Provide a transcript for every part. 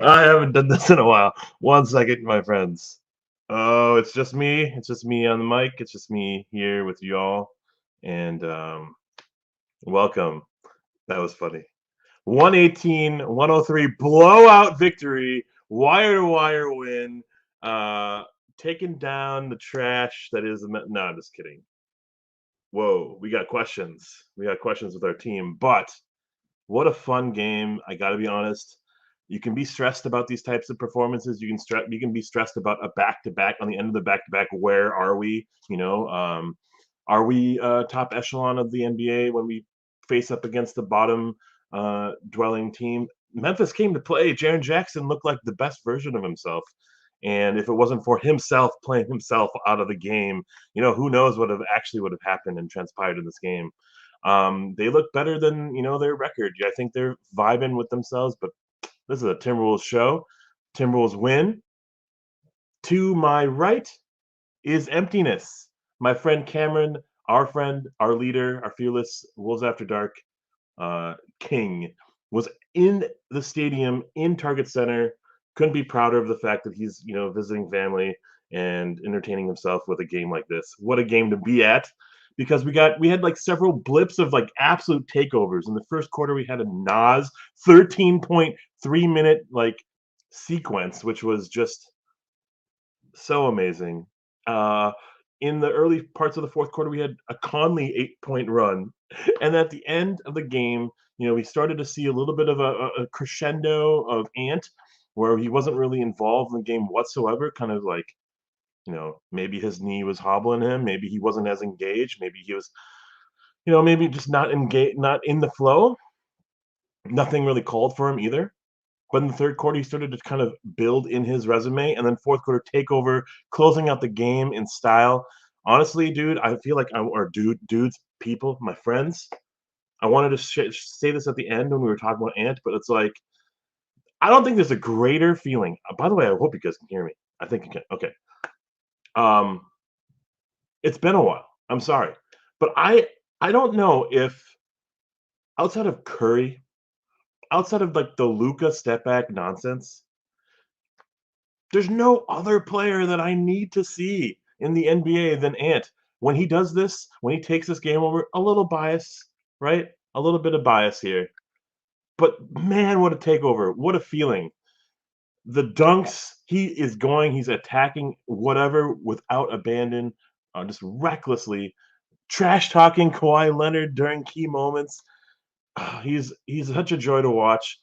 I haven't done this in a while. One second, my friends. Oh, it's just me. It's just me on the mic. It's just me here with y'all. And welcome. That was funny. 118-103 blowout victory. Wire to wire win. Uh, Taking down the trash that is. No, I'm just kidding. Whoa, we got questions. We got questions with our team. But what a fun game. I got to be honest. You can be stressed about these types of performances. You can be stressed about a back to back on the end of the back to back. Where are we? Are we top echelon of the NBA when we face up against the bottom dwelling team? Memphis came to play. Jaren Jackson looked like the best version of himself. And if it wasn't for himself playing himself out of the game, who knows what would have happened and transpired in this game. They look better than their record. I think they're vibing with themselves. But this is a Timberwolves show. Timberwolves win. To my right is emptiness. My friend Cameron, our friend, our leader, our fearless Wolves After Dark king, was in the stadium in Target Center. Couldn't be prouder of the fact that he's visiting family and entertaining himself with a game like this. What a game to be at! Because we had like several blips of like absolute takeovers. In the first quarter, we had a Nas 13.3 minute like sequence, which was just so amazing. Uh, in the early parts of the fourth quarter, we had a Conley 8-point run, and at the end of the game, we started to see a little bit of a crescendo of Ant, where he wasn't really involved in the game whatsoever. Kind of like, maybe his knee was hobbling him, maybe he wasn't as engaged, maybe he was, maybe just not engaged, not in the flow. Nothing really called for him either. But in the third quarter, he started to kind of build in his resume, and then fourth quarter takeover, closing out the game in style. Honestly, dude, I feel like dudes, people, my friends. I wanted to say this at the end when we were talking about Ant, but it's like I don't think there's a greater feeling. By the way, I hope you guys can hear me. I think you can. Okay. Um, it's been a while. I'm sorry, but I don't know if outside of Curry, outside of like the Luka step back nonsense, there's no other player that I need to see in the NBA than Ant. When he does this, when he takes this game over, a little bias, right? A little bit of bias here. But man, what a takeover. What a feeling. The dunks, he's attacking whatever without abandon, just recklessly. Trash talking Kawhi Leonard during key moments. He's such a joy to watch.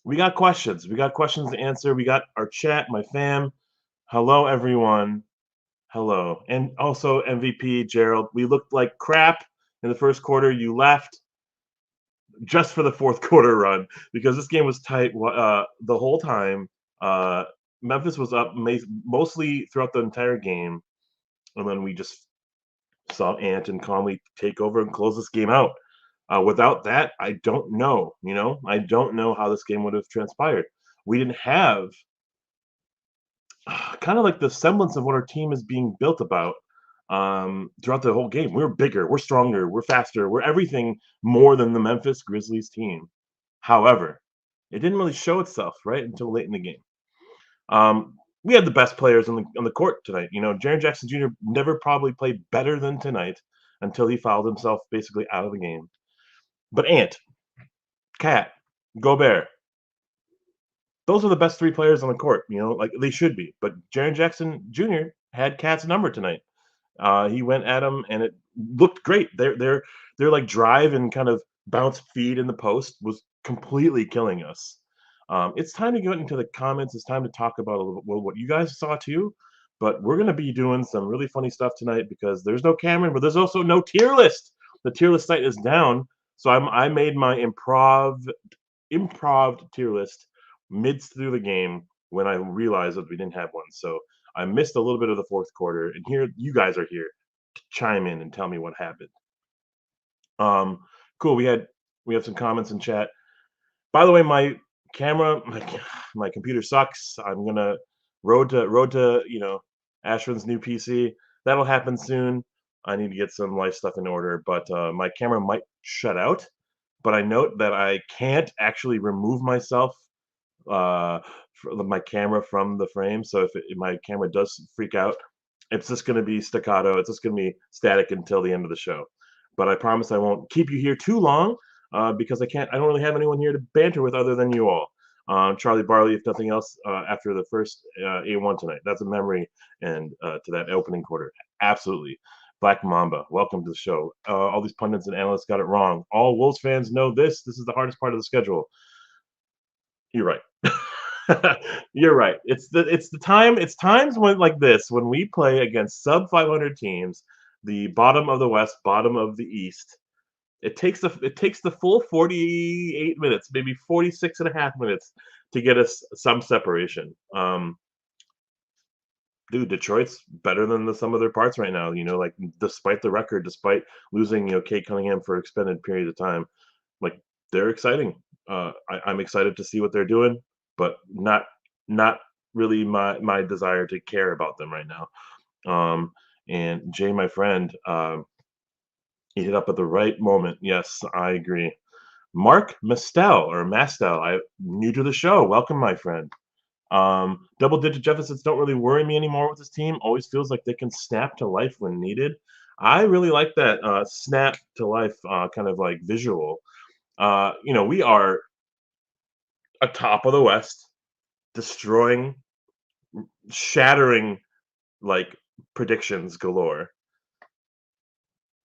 We got questions. We got questions to answer. We got our chat, my fam. Hello, everyone. Hello. And also MVP Gerald. We looked like crap in the first quarter. You left just for the fourth quarter run because this game was tight the whole time. Memphis was up mostly throughout the entire game, and then we just saw Ant and Conley take over and close this game out. Without that, I don't know. I don't know how this game would have transpired. We didn't have kind of like the semblance of what our team is being built about throughout the whole game. We're bigger, we're stronger, we're faster, we're everything more than the Memphis Grizzlies team. However, it didn't really show itself right until late in the game. We had the best players on the court tonight. Jaren Jackson Jr. never probably played better than tonight until he fouled himself basically out of the game. But Ant, Cat, Gobert, those are the best three players on the court. Like they should be. But Jaren Jackson Jr. had Cat's number tonight. He went at him, and it looked great. Their like drive and kind of bounce feed in the post was completely killing us. It's time to get into the comments. It's time to talk about a little what you guys saw too. But we're going to be doing some really funny stuff tonight because there's no Cameron, but there's also no tier list. The tier list site is down, so I made my improv tier list mid through the game when I realized that we didn't have one. So I missed a little bit of the fourth quarter, and here you guys are here to chime in and tell me what happened. Cool. We have some comments in chat. By the way, my camera, my computer sucks. I'm gonna road to Ashwin's new PC. That'll happen soon. I need to get some life stuff in order, but my camera might shut out. But I note that I can't actually remove myself my camera from the frame. So if my camera does freak out, it's just going to be staccato. It's just going to be static until the end of the show. But I promise I won't keep you here too long because I can't. I don't really have anyone here to banter with other than you all. Charlie Barley, if nothing else, after the first A1 tonight. That's a memory and to that opening quarter. Absolutely. Black Mamba, welcome to the show. All these pundits and analysts got it wrong. All Wolves fans know this. This is the hardest part of the schedule. You're right. You're right. It's times when like this when we play against sub 500 teams, the bottom of the West, bottom of the East. It takes the full 48 minutes, maybe 46 and a half minutes to get us some separation. Dude, Detroit's better than the sum of their parts right now. Like despite the record, despite losing, Kate Cunningham for extended periods of time, like they're exciting. I'm excited to see what they're doing, but not really my desire to care about them right now. And Jay, my friend, he hit up at the right moment. Yes, I agree. Mark Mastel, I new to the show. Welcome, my friend. Double-digit deficits don't really worry me anymore with this team. Always feels like they can snap to life when needed. I really like that snap to life kind of like visual. We are atop of the West, destroying, shattering like predictions galore.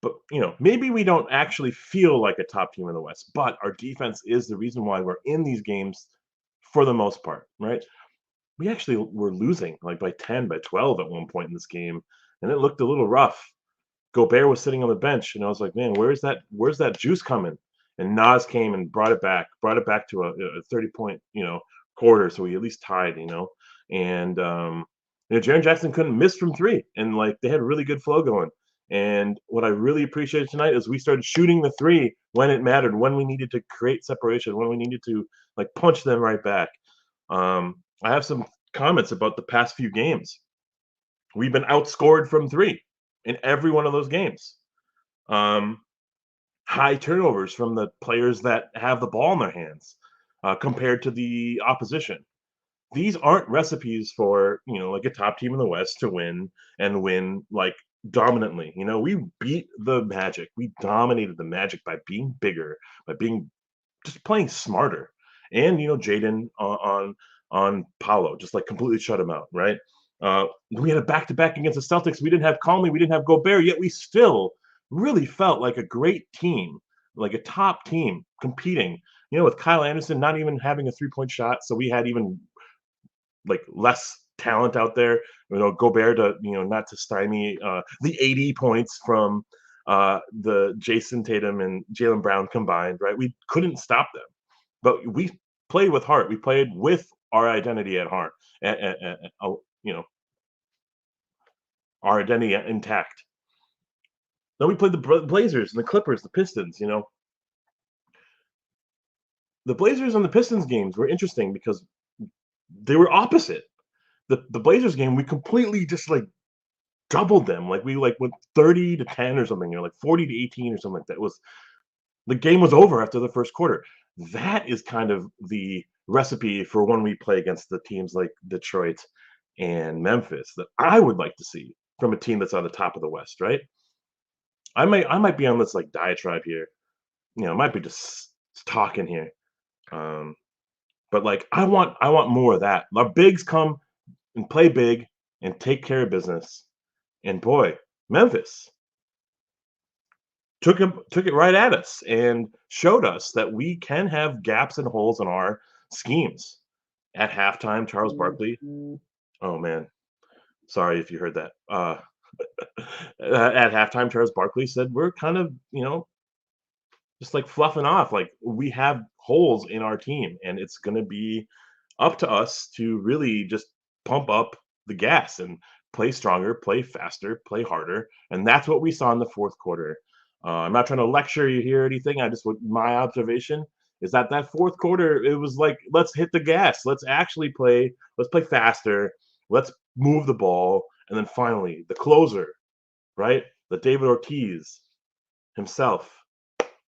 But maybe we don't actually feel like a top team in the West, but our defense is the reason why we're in these games for the most part, right? We actually were losing like by 10, by 12 at one point in this game, and it looked a little rough. Gobert was sitting on the bench, and I was like, man, where's that juice coming? And Nas came and brought it back to a 30-point, quarter, so we at least tied, And Jaren Jackson couldn't miss from three, and like they had really good flow going. And what I really appreciated tonight is we started shooting the three when it mattered, when we needed to create separation, when we needed to like punch them right back. I have some comments about the past few games. We've been outscored from three in every one of those games. Um, High turnovers from the players that have the ball in their hands compared to the opposition. These aren't recipes for like a top team in the West to win and win like dominantly. We beat the Magic. We dominated the Magic by being bigger, by being just playing smarter. And Jaden on Paolo just like completely shut him out, right? We had a back-to-back against the Celtics. We didn't have Conley, we didn't have Gobert, yet we still really felt like a great team, like a top team competing. With Kyle Anderson not even having a three-point shot, so we had even like less talent out there. Gobert to not to stymie the 80 points from the Jason Tatum and Jaylen Brown combined, right? We couldn't stop them, but we played with heart. We played with our identity at heart, our identity intact. Then we played the Blazers and the Clippers, the Pistons. The Blazers and the Pistons games were interesting because they were opposite. The Blazers game, we completely just like doubled them. Like we like went 30-10 or something, like 40-18 or something like that. The game was over after the first quarter. That is kind of the recipe for when we play against the teams like Detroit and Memphis that I would like to see from a team that's on the top of the West, right? I might be on this like diatribe here. Might be just talking here. But like I want more of that. Our bigs come and play big and take care of business. And boy, Memphis took it right at us and showed us that we can have gaps and holes in our schemes. At halftime, Charles Barkley. Oh man, sorry if you heard that. At halftime, Charles Barkley said we're kind of just like fluffing off. Like we have holes in our team, and it's going to be up to us to really just pump up the gas and play stronger, play faster, play harder. And that's what we saw in the fourth quarter. I'm not trying to lecture you here or anything. My observation is that fourth quarter, it was like, let's hit the gas. Let's play faster. Let's move the ball. And then finally, the closer, right? The David Ortiz himself,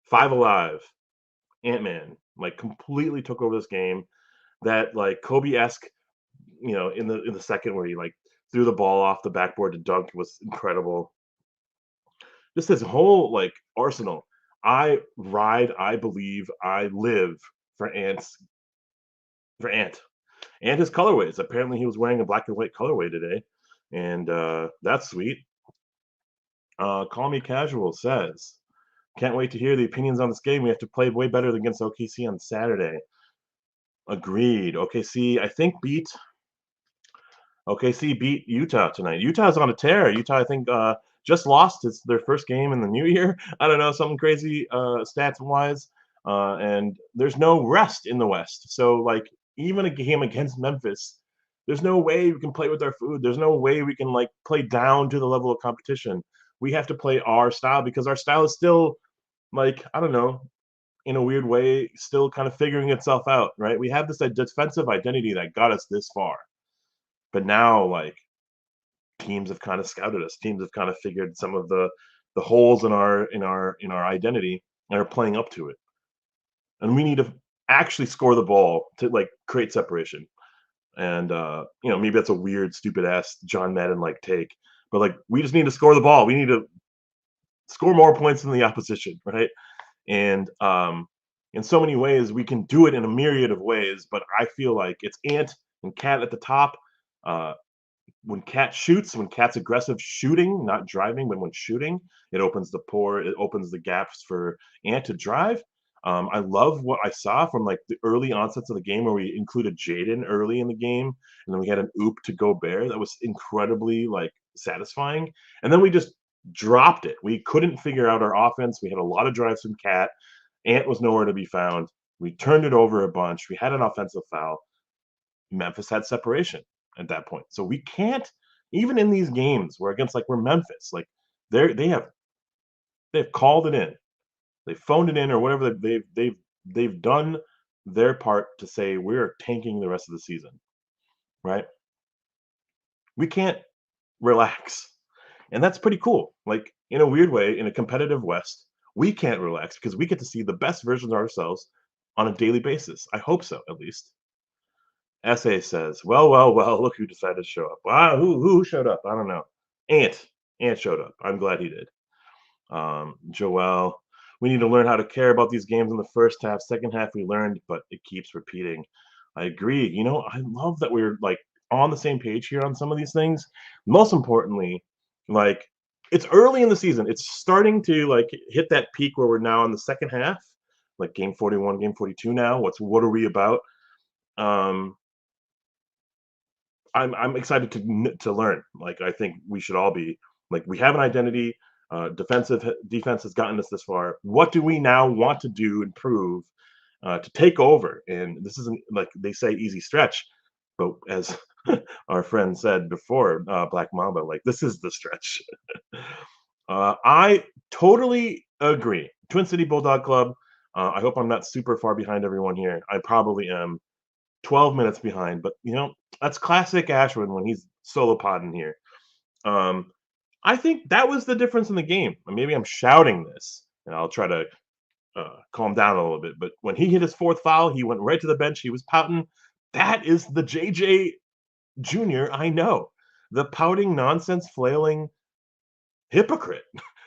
five alive, Ant-Man, like completely took over this game. that like Kobe-esque, in the second where he like threw the ball off the backboard to dunk was incredible. Just his whole like arsenal. I believe, I live for Ant and his colorways. Apparently, he was wearing a black and white colorway today, and that's sweet. Call Me Casual says, "Can't wait to hear the opinions on this game. We have to play way better against OKC on Saturday." Agreed. OKC beat Utah tonight. Utah's on a tear. Utah, I think, just lost. It's their first game in the new year. I don't know, something crazy stats wise. And there's no rest in the West. So, like, even a game against Memphis, there's no way we can play with our food. There's no way we can like play down to the level of competition. We have to play our style because our style is still like, I don't know, in a weird way, still kind of figuring itself out, right? We have this defensive identity that got us this far. But now, like, teams have kind of scouted us. Teams have kind of figured some of the holes in our identity and are playing up to it. And we need to actually score the ball to like create separation. And maybe that's a weird, stupid ass John Madden like take, but like we just need to score the ball. We need to score more points than the opposition, right? And in so many ways, we can do it in a myriad of ways. But I feel like it's Ant and Cat at the top. When Cat shoots, when Cat's aggressive shooting, not driving, but when shooting, it opens the gaps for Ant to drive. I love what I saw from like the early onsets of the game where we included Jaden early in the game, and then we had an oop to Gobert. That was incredibly like satisfying. And then we just dropped it. We couldn't figure out our offense. We had a lot of drives from Cat. Ant was nowhere to be found. We turned it over a bunch. We had an offensive foul. Memphis had separation at that point. So we can't, even in these games where we're Memphis, like they've called it in. They phoned it in or whatever. They've done their part to say we're tanking the rest of the season, right? We can't relax. And that's pretty cool. Like in a weird way, in a competitive West, we can't relax because we get to see the best versions of ourselves on a daily basis. I hope so, at least. SA says, well, well, well, look who decided to show up. Wow, who showed up? I don't know. Ant showed up. I'm glad he did. Joel, we need to learn how to care about these games in the first half. Second half, we learned, but it keeps repeating. I agree. I love that we're like on the same page here on some of these things. Most importantly, like it's early in the season. It's starting to like hit that peak where we're now in the second half, like game 41, game 42 now. What are we about? I'm excited to learn. Like I think we should all be like we have an identity. Defense has gotten us this far. What do we now want to do, improve, to take over? And this isn't like they say easy stretch, but as our friend said before, Black Mamba, like this is the stretch. I totally agree. Twin City Bulldog Club. I hope I'm not super far behind everyone here. I probably am 12 minutes behind, but that's classic Ashwin when he's solo podding here. I think that was the difference in the game. Maybe I'm shouting this, and I'll try to calm down a little bit. But when he hit his fourth foul, he went right to the bench. He was pouting. That is the JJ Jr. I know. The pouting, nonsense, flailing hypocrite.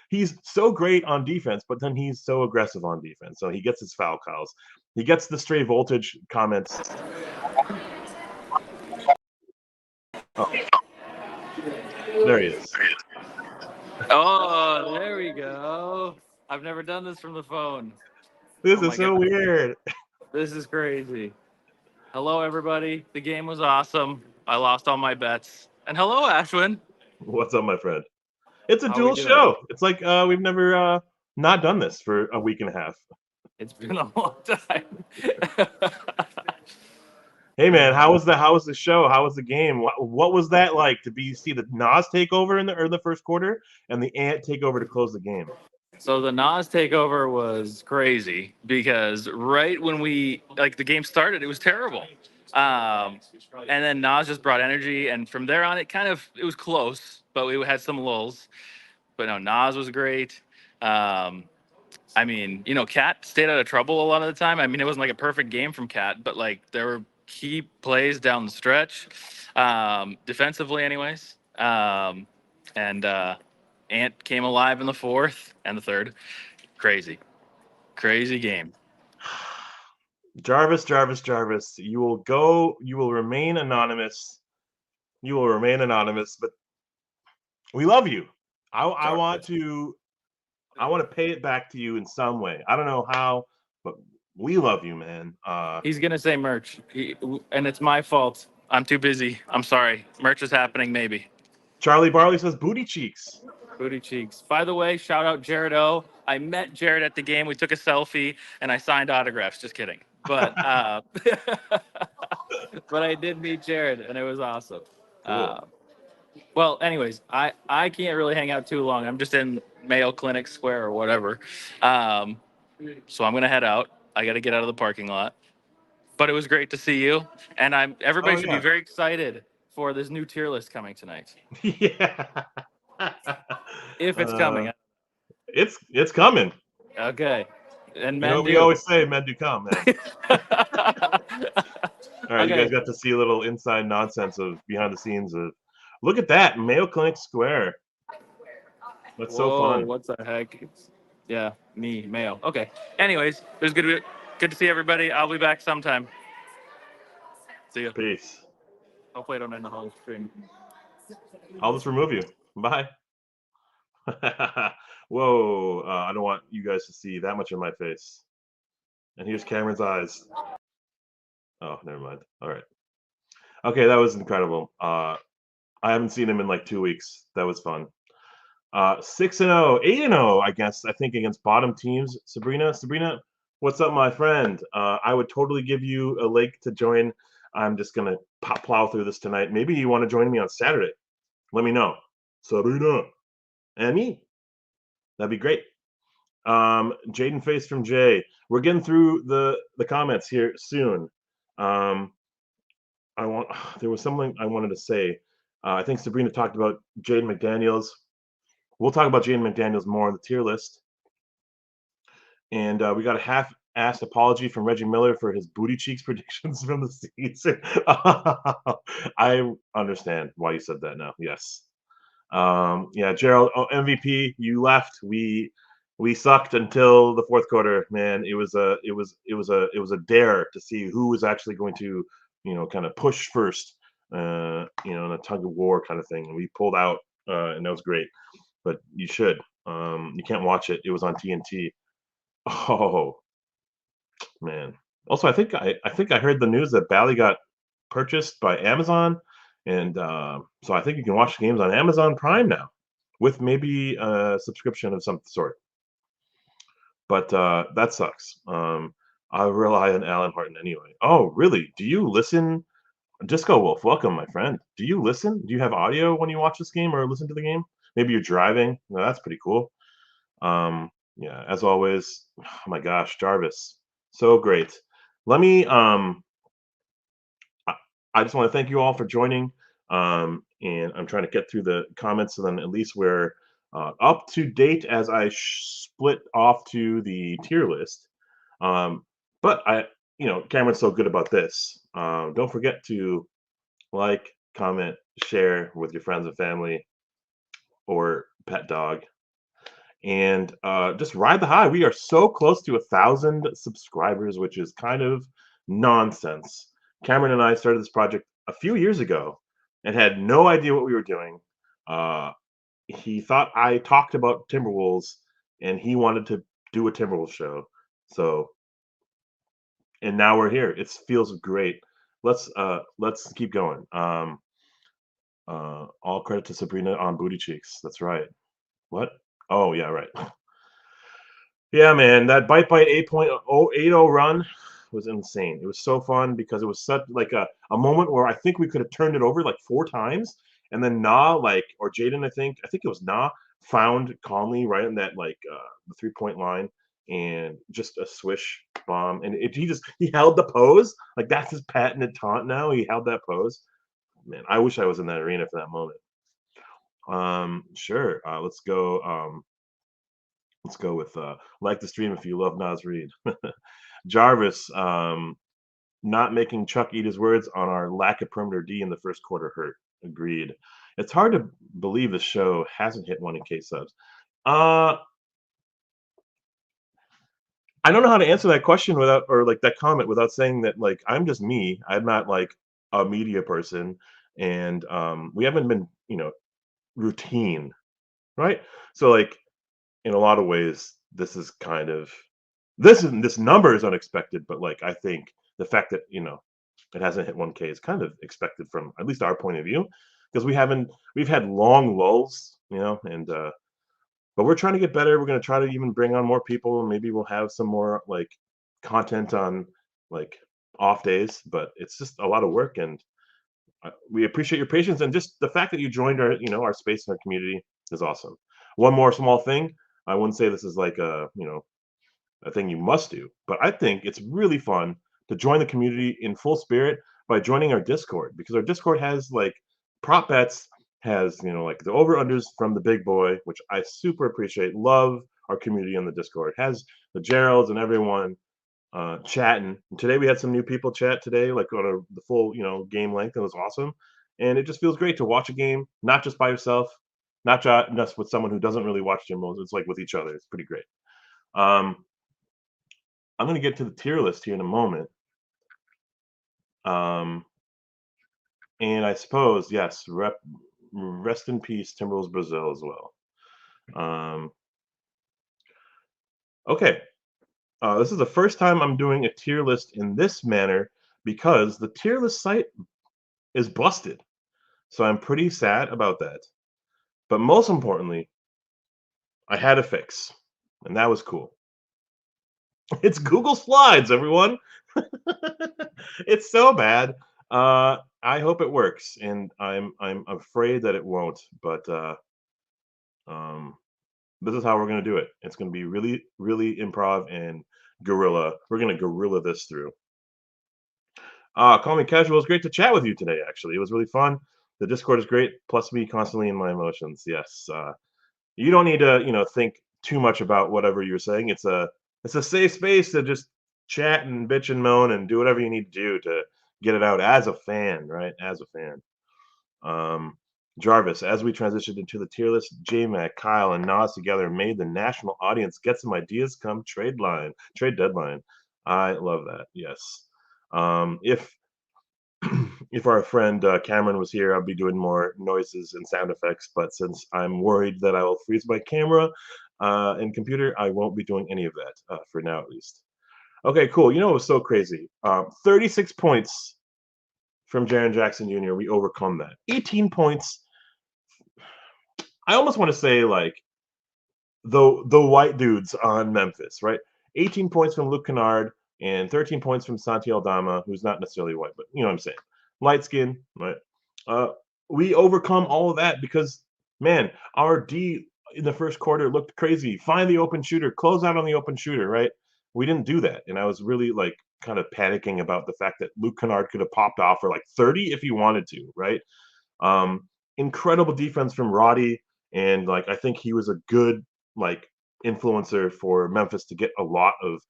He's so great on defense, but then he's so aggressive on defense. So he gets his foul calls. He gets the stray voltage comments. Oh. There he is. Oh, there we go. I've never done this from the phone. This is so weird. This is crazy. Hello, everybody. The game was awesome. I lost all my bets. And hello, Ashwin. What's up, my friend? It's a dual show. It's like we've never not done this for a week and a half. It's been a long time. Hey man, how was the show? How was the game? What was that like to see the Nas take over in the first quarter and the Ant take over to close the game? So the Nas takeover was crazy because right when the game started, it was terrible. And then Nas just brought energy, and from there on, it was close, but we had some lulls. But no, Nas was great. Cat stayed out of trouble a lot of the time. I mean, it wasn't like a perfect game from Cat, but like there were key plays down the stretch, defensively, anyways. And Ant came alive in the fourth and the third. Crazy game. Jarvis, you will remain anonymous. You will remain anonymous, but we love you. I want to pay it back to you in some way. I don't know how, but we love you, man. He's gonna say merch, and it's my fault. I'm too busy. I'm sorry. Merch is happening, maybe. Charlie Barley says booty cheeks. Booty cheeks. By the way, shout out Jared O. I met Jared at the game. We took a selfie and I signed autographs. Just kidding. But but I did meet Jared and it was awesome. Cool. Well, anyways, I can't really hang out too long. I'm just in Mayo Clinic Square or whatever. So I'm gonna head out. I got to get out of the parking lot. But it was great to see you, and everybody should be very excited for this new tier list coming tonight. Yeah. If it's coming. It's coming. Okay. And men you know, we always say men do come, man. All right, you guys got to see a little inside nonsense of behind the scenes of. Look at that, Mayo Clinic Square. That's so fun. What the heck? Yeah, me, Mayo. Okay. Anyways, it was good to see everybody. I'll be back sometime. See you. Peace. Hopefully I don't end the whole stream. I'll just remove you. Bye. Whoa, I don't want you guys to see that much of my face. And here's Cameron's eyes. Oh, never mind. All right. Okay, that was incredible. I haven't seen him in like 2 weeks. That was fun. 6-0, 8-0, I guess, I think, against bottom teams. Sabrina, what's up, my friend? I would totally give you a link to join. I'm just going to plow through this tonight. Maybe you want to join me on Saturday. Let me know. Sabrina and me. That'd be great. Jaden Face from Jay. We're getting through the comments here soon. There was something I wanted to say. I think Sabrina talked about Jaden McDaniels. We'll talk about Jaden McDaniels more on the tier list. And we got a half-assed apology from Reggie Miller for his booty cheeks predictions from the season. I understand why you said that now. Yes. Yeah, Gerald, MVP, you left. We sucked until the fourth quarter, man. It was a dare to see who was actually going to, kind of push first, in a tug of war kind of thing. And we pulled out, and that was great. But you should. You can't watch it. It was on TNT. Oh, man. Also, I think I heard the news that Bally got purchased by Amazon, and so I think you can watch the games on Amazon Prime now, with maybe a subscription of some sort. But that sucks. I rely on Alan Horton anyway. Oh, really? Do you listen? Disco Wolf, welcome, my friend. Do you listen? Do you have audio when you watch this game or listen to the game? Maybe you're driving. No, that's pretty cool. Yeah, as always. Oh my gosh, Jarvis, so great. Let me. I just want to thank you all for joining. And I'm trying to get through the comments, so then at least we're up to date as I split off to the tier list. But Cameron's so good about this. Don't forget to like, comment, share with your friends and family or pet dog, and just ride the high. We are so close to 1,000 subscribers, which is kind of nonsense. Cameron and I started this project a few years ago and had no idea what we were doing. He thought I talked about Timberwolves, and he wanted to do a Timberwolves show. So, and now we're here. It feels great. Let's keep going. All credit to Sabrina on booty cheeks. That's right. What? Oh yeah, right. Yeah, man, that Bite 8.080 run was insane. It was so fun because it was such like a moment where I think we could have turned it over like 4 times, and then or Jaden, I think it was found Conley right in that the 3-point line, and just a swish bomb, and he held the pose, like that's his patented taunt now. He held that pose. Man, I wish I was in that arena for that moment. Sure. Let's go. Let's go with like the stream if you love Nas Reed. Jarvis, not making Chuck eat his words on our lack of perimeter D in the first quarter hurt. Agreed. It's hard to believe the show hasn't hit 1K subs. Uh, I don't know how to answer that question without, or like that comment without saying that like I'm just me. I'm not like a media person, and we haven't been, routine, right? So like in a lot of ways, this number is unexpected, but like I think the fact that it hasn't hit 1K is kind of expected from at least our point of view because we've had long lulls, and but we're trying to get better. We're going to try to even bring on more people, and maybe we'll have some more like content on like off days. But it's just a lot of work, and we appreciate your patience and just the fact that you joined our space and our community is awesome. One more small thing. I wouldn't say this is like a thing you must do, but I think it's really fun to join the community in full spirit by joining our Discord because our Discord has like prop bets, has like the over unders from the big boy, which I super appreciate. Love our community on the Discord. Has the Geralds and everyone chatting. And today we had some new people chat today, like on the full game length. It was awesome, and it just feels great to watch a game not just by yourself, not just with someone who doesn't really watch Jim Rose. It's like with each other. It's pretty great. Um, I'm going to get to the tier list here in a moment. Um, and I suppose, yes, rest in peace, Timberwolves Brazil as well. Okay. This is the first time I'm doing a tier list in this manner because the tier list site is busted. So I'm pretty sad about that. But most importantly, I had a fix, and that was cool. It's Google Slides, everyone. It's so bad. I hope it works, and I'm afraid that it won't. But um, this is how we're gonna do it. It's gonna be really, really improv and guerrilla. We're gonna guerrilla this through. Call me casual. It's great to chat with you today. Actually, it was really fun. The Discord is great. Plus, me constantly in my emotions. Yes. You don't need to think too much about whatever you're saying. It's a safe space to just chat and bitch and moan and do whatever you need to do to get it out as a fan, right? As a fan. Um, Jarvis, as we transitioned into the tier list, J-Mac, Kyle, and Nas together made the national audience get some ideas come trade deadline. I love that. Yes. If if our friend Cameron was here, I'd be doing more noises and sound effects. But since I'm worried that I will freeze my camera and computer, I won't be doing any of that for now, at least. Okay, cool. It was so crazy. 36 points from Jaren Jackson Jr. We overcome that. 18 points. I almost want to say like the white dudes on Memphis, right? 18 points from Luke Kennard and 13 points from Santi Aldama, who's not necessarily white, but you know what I'm saying. Light skin, right? Uh, we overcome all of that because, man, our D in the first quarter looked crazy. Find the open shooter, close out on the open shooter, right? We didn't do that, and I was really like kind of panicking about the fact that Luke Kennard could have popped off for like 30 if he wanted to, right? Incredible defense from Roddy, and like I think he was a good like influencer for Memphis to get a lot of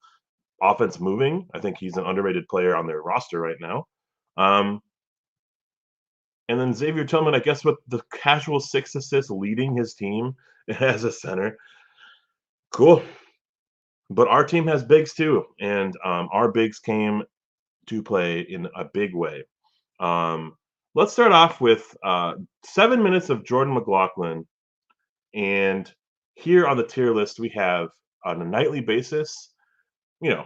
offense moving. I think he's an underrated player on their roster right now. Um, and then Xavier Tillman, I guess, with the casual 6 assists leading his team as a center. Cool. But our team has bigs too, and our bigs came to play in a big way. Let's start off with 7 minutes of Jordan McLaughlin. And here on the tier list, we have on a nightly basis, you know,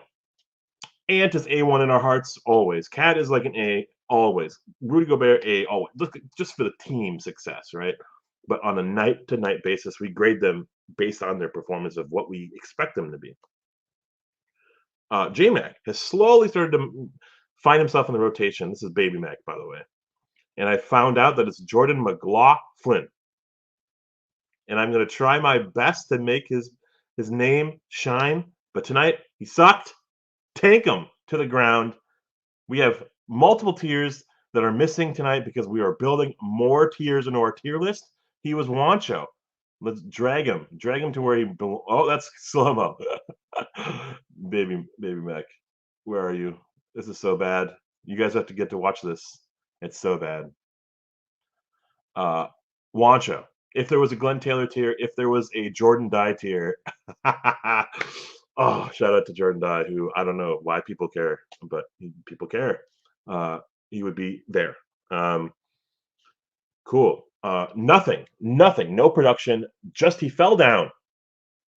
Ant is A1 in our hearts always. Cat is like an A always. Rudy Gobert A always. Look, just for the team success, right? But on a night to night basis, we grade them based on their performance of what we expect them to be. J Mac has slowly started to find himself in the rotation. This is Baby Mac, by the way. And I found out that it's Jordan McLaughlin. And I'm going to try my best to make his name shine. But tonight, he sucked. Tank him to the ground. We have multiple tiers that are missing tonight because we are building more tiers into our tier list. He was Wancho. Let's drag him to where he belongs. Oh, that's slow mo. baby Mac, where are you? This is so bad. You guys have to get to watch this. It's so bad. Uh, Wancho. If there was a Glenn Taylor tier, if there was a Jordan Dye tier, oh, shout out to Jordan Dye, who I don't know why people care, but people care. Uh, he would be there. Um, cool. Nothing, no production. Just he fell down.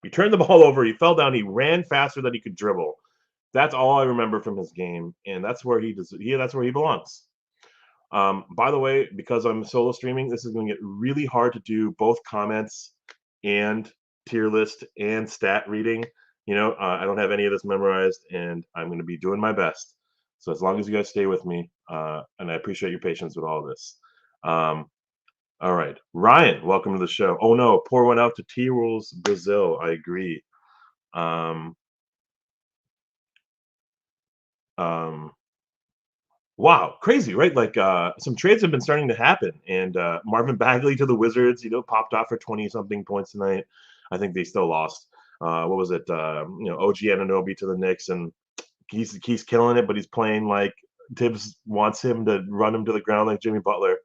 He turned the ball over. He fell down. He ran faster than he could dribble. That's all I remember from his game, and that's where he does. That's where he belongs. By the way, because I'm solo streaming, this is going to get really hard to do both comments and tier list and stat reading. I don't have any of this memorized, and I'm going to be doing my best. So as long as you guys stay with me, and I appreciate your patience with all of this. All right, Ryan, welcome to the show. Oh no, pour one out to T-Rules Brazil. I agree. Um, um, Wow, crazy, right? Like some trades have been starting to happen, and Marvin Bagley to the Wizards, popped off for 20 something points tonight. I think they still lost. What was it? OG Anunoby to the Knicks, and he's killing it, but he's playing like Tibbs wants him to run him to the ground like Jimmy Butler.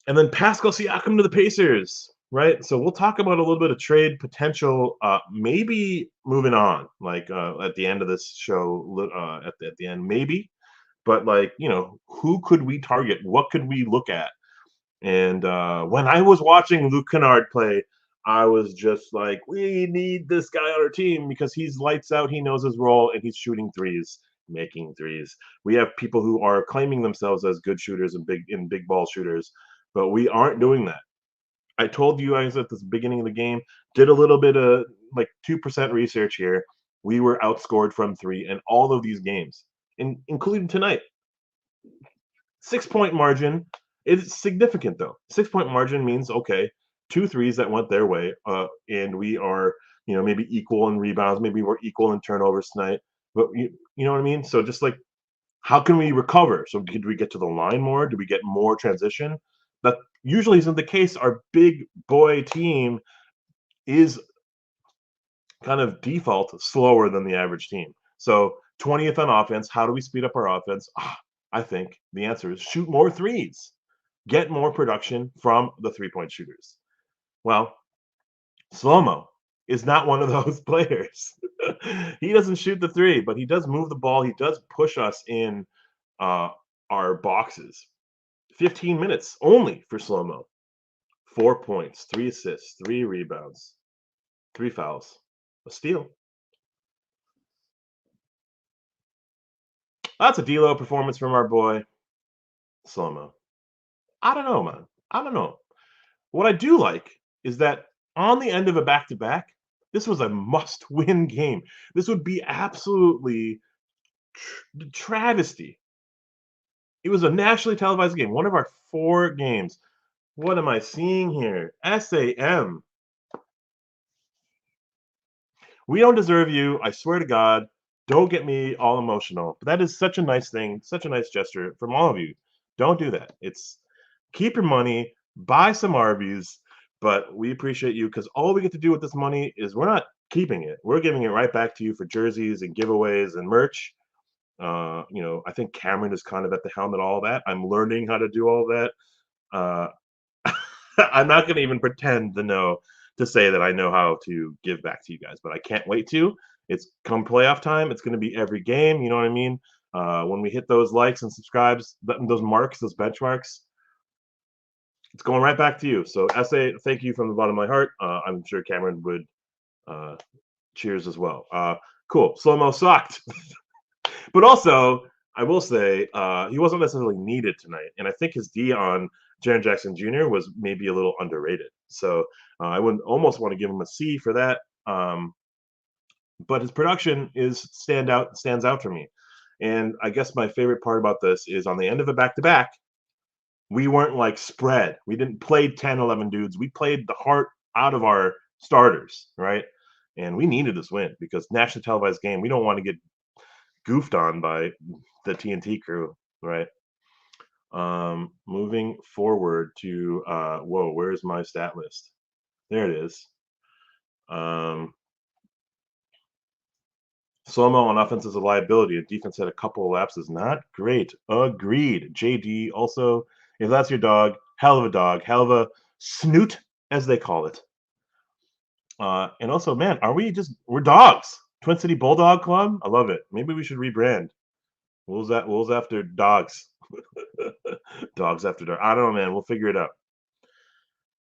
And then Pascal Siakam to the Pacers, right? So we'll talk about a little bit of trade potential, maybe moving on, like at the end of this show, at the end, maybe. But like, who could we target? What could we look at? And when I was watching Luke Kennard play, I was just like, we need this guy on our team because he's lights out. He knows his role and he's shooting threes, making threes. We have people who are claiming themselves as good shooters and big ball shooters, but we aren't doing that. I told you guys at the beginning of the game, did a little bit of like 2% research here. We were outscored from three in all of these games, including tonight. 6 point margin is significant though. 6 point margin means okay, two threes that went their way, and we are maybe equal in rebounds, maybe we're equal in turnovers tonight. But you know what I mean. So just like how can we recover? So did we get to the line more? Do we get more transition? That usually isn't the case. Our big boy team is kind of default slower than the average team. So 20th on offense. How do we speed up our offense? I think the answer is shoot more threes, get more production from the 3 point shooters. Well, Slow-Mo is not one of those players. He doesn't shoot the three, but he does move the ball. He does push us in uh, our boxes. 15 minutes only for Slow-Mo. 4 points, 3 assists, 3 rebounds, 3 fouls, a steal. That's a D-Lo performance from our boy Slow-Mo. I don't know, man. I don't know. What I do like is that on the end of a back-to-back, this was a must-win game. This would be absolutely travesty. It was a nationally televised game, one of our 4 games. What am I seeing here? SAM. We don't deserve you. I swear to God. Don't get me all emotional. But that is such a nice thing, such a nice gesture from all of you. Don't do that. It's keep your money, buy some Arby's, but we appreciate you because all we get to do with this money is we're not keeping it. We're giving it right back to you for jerseys and giveaways and merch. I think Cameron is kind of at the helm of all that. I'm learning how to do all that. Uh, I'm not going to even pretend to say that I know how to give back to you guys, but I can't wait to. It's come playoff time. It's going to be every game. You know what I mean? When we hit those likes and subscribes, those marks, those benchmarks, it's going right back to you. So, SA, thank you from the bottom of my heart. I'm sure Cameron would uh, cheers as well. Cool. Slow-Mo sucked. But also, I will say he wasn't necessarily needed tonight, and I think his D on Jaren Jackson Jr. was maybe a little underrated. So I would almost want to give him a C for that. But his production stands out for me. And I guess my favorite part about this is on the end of a back-to-back, we weren't like spread. We didn't play 10, 11 dudes. We played the heart out of our starters, right? And we needed this win because national televised game, we don't want to get goofed on by the TNT crew, right? Moving forward to whoa, where's my stat list? There it is. Slow-mo on offense is a liability. Defense had a couple of lapses. Not great. Agreed. JD also, if that's your dog, hell of a snoot, as they call it. And also, man, we're dogs. Twin City Bulldog Club? I love it. Maybe we should rebrand. Wolves after dogs. Dogs after dark. I don't know, man. We'll figure it out.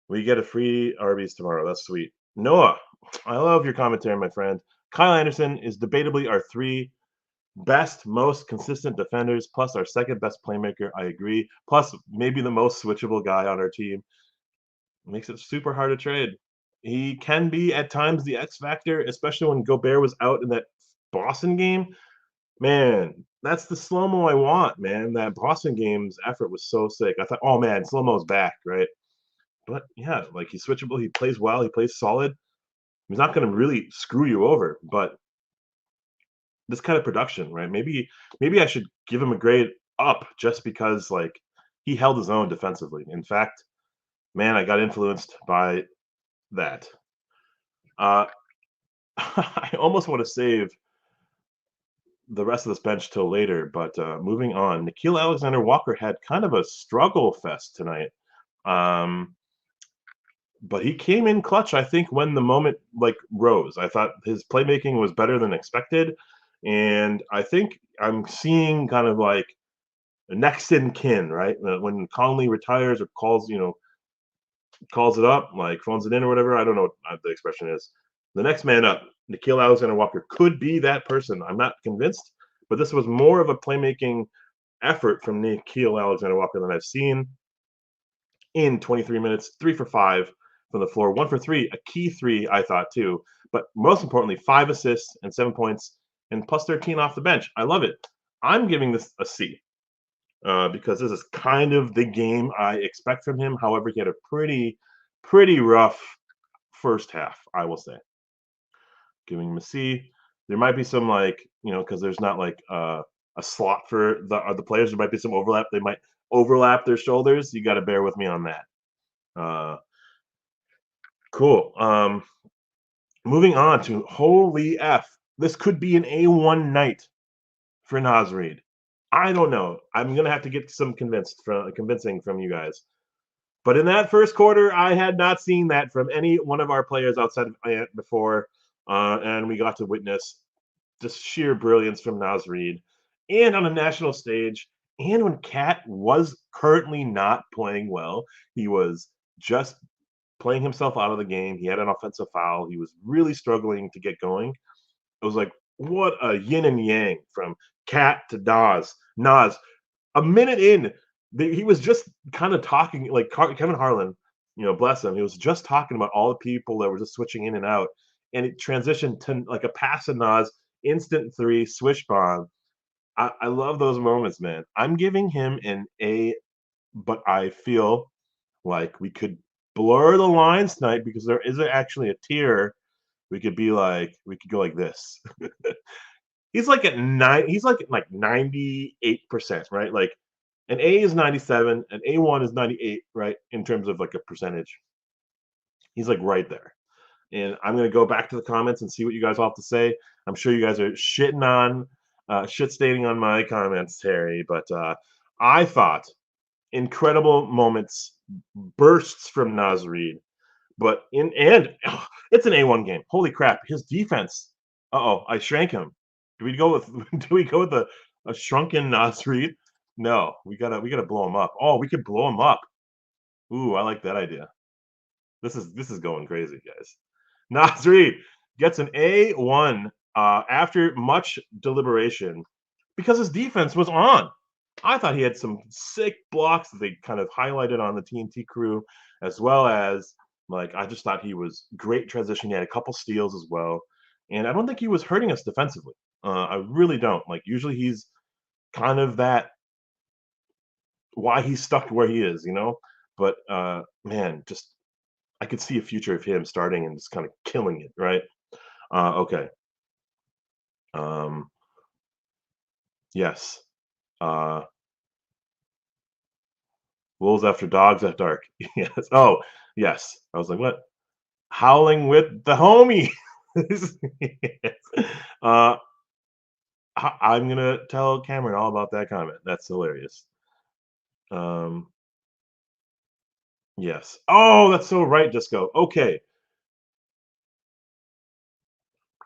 We get a free Arby's tomorrow. That's sweet. Noah, I love your commentary, my friend. Kyle Anderson is debatably our three best, most consistent defenders, plus our second best playmaker. I agree. Plus, maybe the most switchable guy on our team. Makes it super hard to trade. He can be at times the X factor, especially when Gobert was out in that Boston game. Man, that's the slow mo I want, man. That Boston game's effort was so sick. I thought, oh man, slow mo's back, right? But yeah, like he's switchable. He plays well. He plays solid. He's not going to really screw you over, but this kind of production, right? Maybe I should give him a grade up just because like he held his own defensively. In fact, man, I got influenced by that. I almost want to save the rest of this bench till later, but moving on. Nickeil Alexander-Walker had kind of a struggle fest tonight. But he came in clutch, I think, when the moment like rose. I thought his playmaking was better than expected. And I think I'm seeing kind of like next in kin, right? When Conley retires or calls it up, like phones it in or whatever. I don't know what the expression is. The next man up, Nickeil Alexander-Walker, could be that person. I'm not convinced, but this was more of a playmaking effort from Nickeil Alexander-Walker than I've seen in 23 minutes, 3 for 5 from the floor, 1 for 3, a key 3, I thought too. But most importantly, 5 assists and 7 points and plus 13 off the bench. I love it. I'm giving this a C. Because this is kind of the game I expect from him. However, he had a pretty rough first half, I will say. Giving him a C. There might be some because there's not like a slot for the players. There might be some overlap. They might overlap their shoulders. You got to bear with me on that. Cool. Moving on to holy F. This could be an A1 night for Naz Reid. I don't know. I'm gonna have to get some convincing from you guys. But in that first quarter, I had not seen that from any one of our players outside of Ant before, and we got to witness just sheer brilliance from Naz Reid, and on a national stage. And when Cat was currently not playing well, he was just playing himself out of the game. He had an offensive foul. He was really struggling to get going. It was like, what a yin and yang from Cat to Nas. A minute in, he was just kind of talking like Kevin Harlan, bless him. He was just talking about all the people that were just switching in and out, and it transitioned to like a pass to Nas, instant 3, swish bomb. I love those moments, man. I'm giving him an A, but I feel like we could blur the lines tonight because there is actually a tier. We could go like this. He's like at 98%, right? Like an A is 97, an A1 is 98, right? In terms of like a percentage. He's like right there. And I'm gonna go back to the comments and see what you guys all have to say. I'm sure you guys are shit staining on my comments, Terry. But I thought incredible moments, bursts from Naz Reid. But it's an A1 game. Holy crap! His defense. I shrank him. Do we go with a shrunken Naz Reid? No, we gotta blow him up. Oh, we could blow him up. Ooh, I like that idea. This is going crazy, guys. Naz Reid gets an A1 after much deliberation because his defense was on. I thought he had some sick blocks that they kind of highlighted on the TNT crew, as well as I just thought he was great transition. He had a couple steals as well, and I don't think he was hurting us defensively. I really don't. Usually he's kind of that why he's stuck where he is, But man, just I could see a future of him starting and just kind of killing it, right? Okay. Yes. Wolves after dogs at dark. Yes. Oh, yes. I was like, what? Howling with the homie. Yes. I'm gonna tell Cameron all about that comment. That's hilarious. Um, yes. Oh, that's so right, Disco. Okay,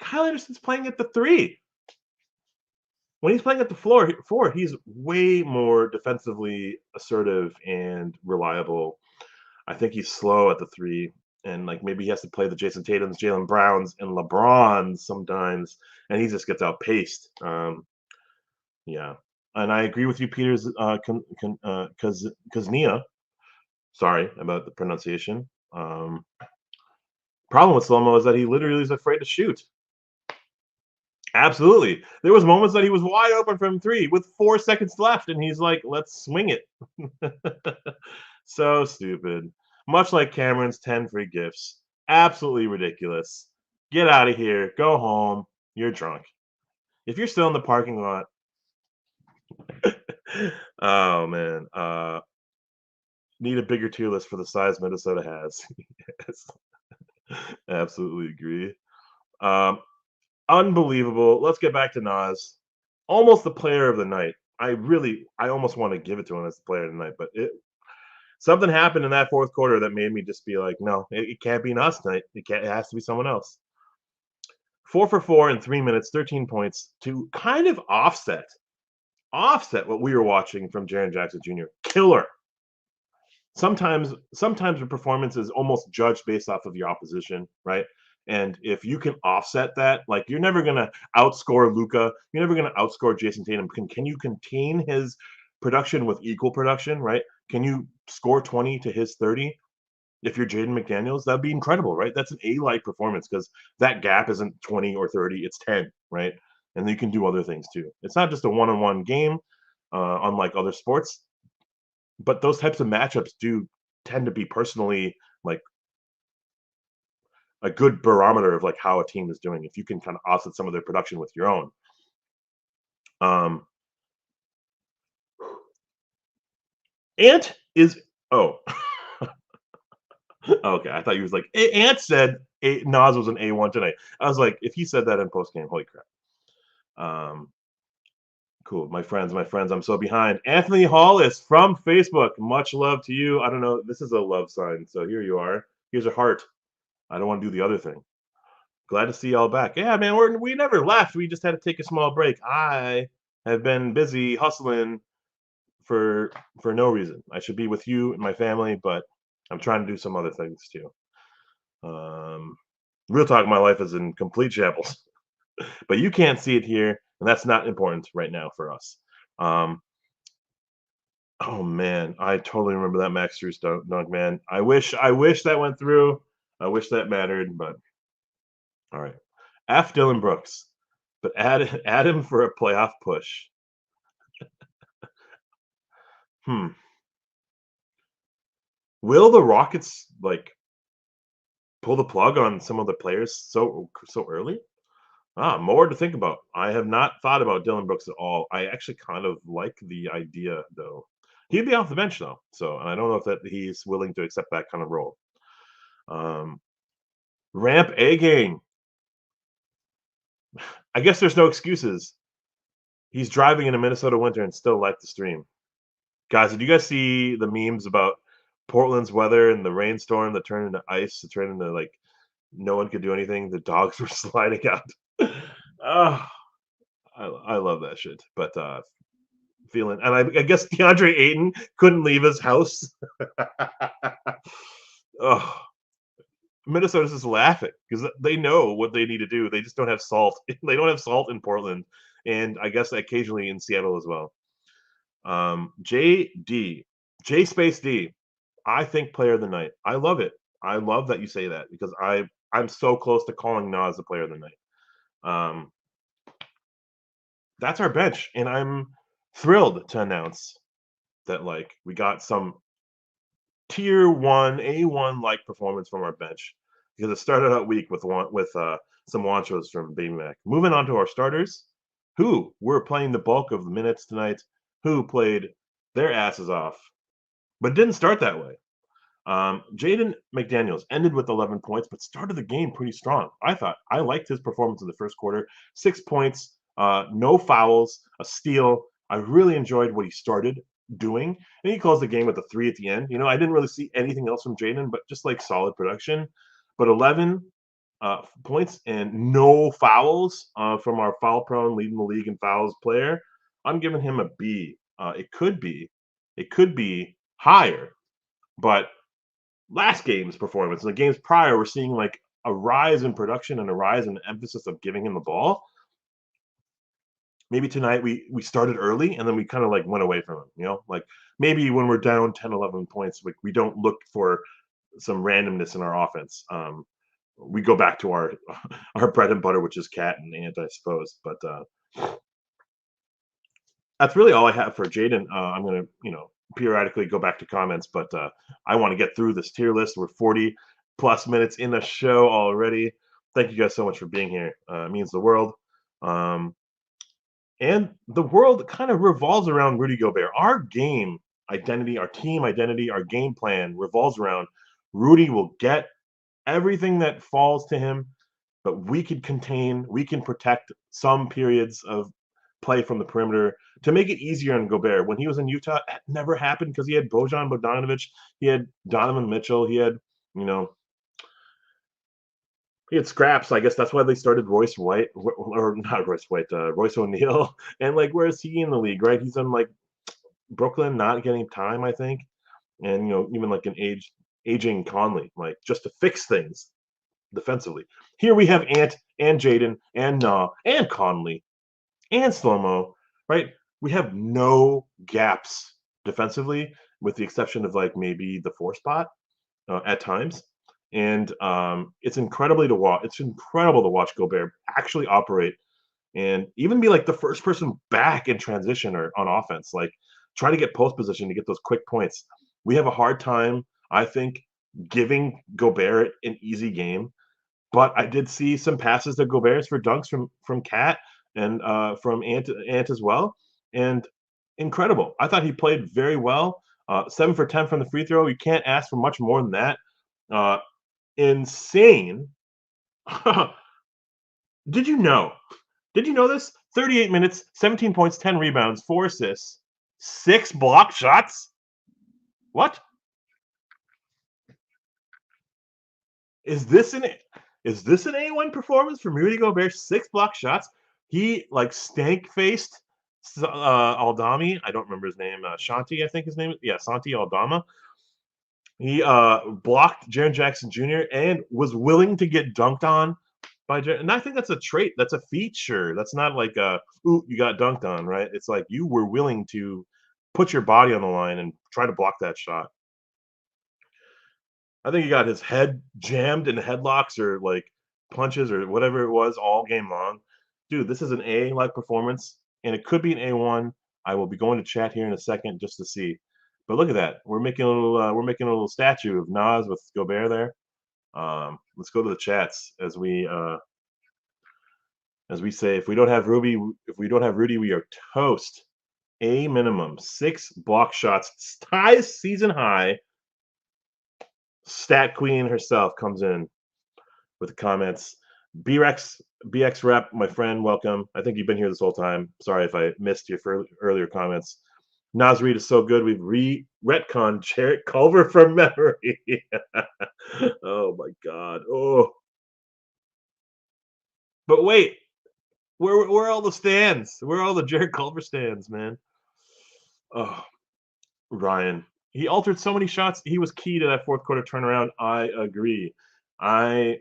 Kyle Anderson's playing at the 3. When he's playing at the four, he's way more defensively assertive and reliable. I think he's slow at the 3, and like maybe he has to play the Jason Tatum's, Jalen Browns, and LeBrons sometimes, and he just gets outpaced. Yeah, and I agree with you, Peter's Kuznia. Sorry about the pronunciation. Problem with Slomo is that he literally is afraid to shoot. Absolutely. There was moments that he was wide open from 3 with 4 seconds left, and he's like, "Let's swing it." So stupid. Much like Cameron's 10 free gifts. Absolutely ridiculous. Get out of here. Go home. You're drunk. If you're still in the parking lot, oh man, need a bigger tier list for the size Minnesota has. Yes, absolutely agree. Um, Unbelievable. Let's get back to Nas. Almost the player of the night. I almost want to give it to him as the player of the night, but something happened in that fourth quarter that made me just be like, no, it can't be Nas tonight. It has to be someone else. 4 for 4 in 3 minutes, 13 points to kind of offset what we were watching from Jaren Jackson Jr. Killer. Sometimes a performance is almost judged based off of your opposition, right? And if you can offset that, like you're never gonna outscore Luca, you're never gonna outscore Jason Tatum. Can you contain his production with equal production, right? Can you score 20 to his 30? If you're Jaden McDaniels, that'd be incredible, right? That's an A-like performance because that gap isn't 20 or 30, it's 10, right? And you can do other things too. It's not just a one-on-one game, unlike other sports, but those types of matchups do tend to be personally like a good barometer of like how a team is doing if you can kind of offset some of their production with your own. Um, Ant is okay. I thought he was like Ant said Nas was an A1 tonight. I was like, if he said that in post game, holy crap. Um, cool, my friends. I'm so behind. Anthony Hollis from Facebook. Much love to you. I don't know. This is a love sign, so here you are. Here's a heart. I don't want to do the other thing. Glad to see y'all back. Yeah, man, we never left. We just had to take a small break. I have been busy hustling for no reason. I should be with you and my family, but I'm trying to do some other things too. Real talk, my life is in complete shambles, but you can't see it here, and that's not important right now for us. Oh man, I totally remember that Max Strus dunk, man. I wish that went through. I wish that mattered, but all right. F. Dylan Brooks, but add him for a playoff push. Hmm. Will the Rockets like pull the plug on some of the players so early? More to think about. I have not thought about Dylan Brooks at all. I actually kind of like the idea though. He'd be off the bench though, so I don't know if that he's willing to accept that kind of role. Um, Ramp A gang. I guess there's no excuses. He's driving in a Minnesota winter and still like the stream. Guys, did you guys see the memes about Portland's weather and the rainstorm that turned into ice, that turned into like no one could do anything? The dogs were sliding out. Oh, I love that shit. But feeling, and I guess DeAndre Ayton couldn't leave his house. Oh, Minnesota's just laughing because they know what they need to do. They just don't have salt. They don't have salt in Portland, and I guess occasionally in Seattle as well. JD, J space D. I think player of the night. I love it. I love that you say that because I'm so close to calling Nas the player of the night. Um, that's our bench, and I'm thrilled to announce that like we got some tier one A1 like performance from our bench because it started out weak with some wanchos from Baby Mac. Moving on to our starters, who were playing the bulk of the minutes tonight, who played their asses off, but didn't start that way. Jaden McDaniels ended with 11 points, but started the game pretty strong. I thought I liked his performance in the first quarter. 6 points, No fouls, a steal. I really enjoyed what he started doing, and he closed the game with a three at the end. I didn't really see anything else from Jaden, but just like solid production. But 11 points and no fouls from our foul-prone, leading the league in fouls player. I'm giving him a B. It could be higher, but last game's performance and the games prior, we're seeing like a rise in production and a rise in the emphasis of giving him the ball. Maybe tonight we started early and then we kind of like went away from him, like maybe when we're down 10, 11 points, we don't look for some randomness in our offense. We go back to our our bread and butter, which is Cat and Ant, I suppose. But that's really all I have for Jaden. I'm gonna, periodically go back to comments, but I want to get through this tier list. We're 40 plus minutes in the show already. Thank you guys so much for being here. It means the world. And the world kind of revolves around Rudy Gobert. Our game identity, our team identity, our game plan revolves around Rudy will get everything that falls to him, but we can protect some periods of play from the perimeter to make it easier on Gobert. When he was in Utah, it never happened because he had Bojan Bogdanovic, he had Donovan Mitchell, you know, he had scraps. I guess that's why they started Royce White, or not Royce White, Royce O'Neal. And like, where is he in the league? Right, he's in like Brooklyn, not getting time, I think, and even like an aging Conley, like just to fix things defensively. Here we have Ant and Jaden and Nah and Conley and Slow-Mo, right? We have no gaps defensively, with the exception of like maybe the four spot at times. And it's incredibly to watch. It's incredible to watch Gobert actually operate and even be like the first person back in transition or on offense. Like try to get post position to get those quick points. We have a hard time, I think, giving Gobert an easy game. But I did see some passes to Gobert's for dunks from Cat and from Ant as well, and incredible. I thought he played very well. 7 for 10 from the free throw. You can't ask for much more than that. Uh, insane. Did you know? Did you know this? 38 minutes, 17 points, 10 rebounds, 4 assists, 6 block shots. What? Is this an A1 performance from Rudy Gobert? 6 block shots. He like stank faced Aldama. I don't remember his name. Shanti, I think his name is. Yeah, Santi Aldama. He blocked Jaren Jackson Jr. and was willing to get dunked on by Jaren. And I think that's a trait. That's a feature. That's not like ooh, you got dunked on, right? It's like you were willing to put your body on the line and try to block that shot. I think he got his head jammed in headlocks or like punches or whatever it was all game long. Dude, this is an A-like performance, and it could be an A1. I will be going to chat here in a second just to see. But look at that. We're making a little statue of Nas with Gobert there. Let's go to the chats as we say, if we don't have Rudy, we are toast. A minimum. 6 block shots. Ties season high. Stat Queen herself comes in with the comments. BX Rep, my friend, welcome. I think you've been here this whole time. Sorry if I missed your earlier comments. Nas Reed is so good. We've retconned Jarrett Culver from memory. Oh my God. Oh. But wait, where are all the stands? Where are all the Jarrett Culver stands, man? Oh, Ryan. He altered so many shots. He was key to that fourth quarter turnaround. I agree. I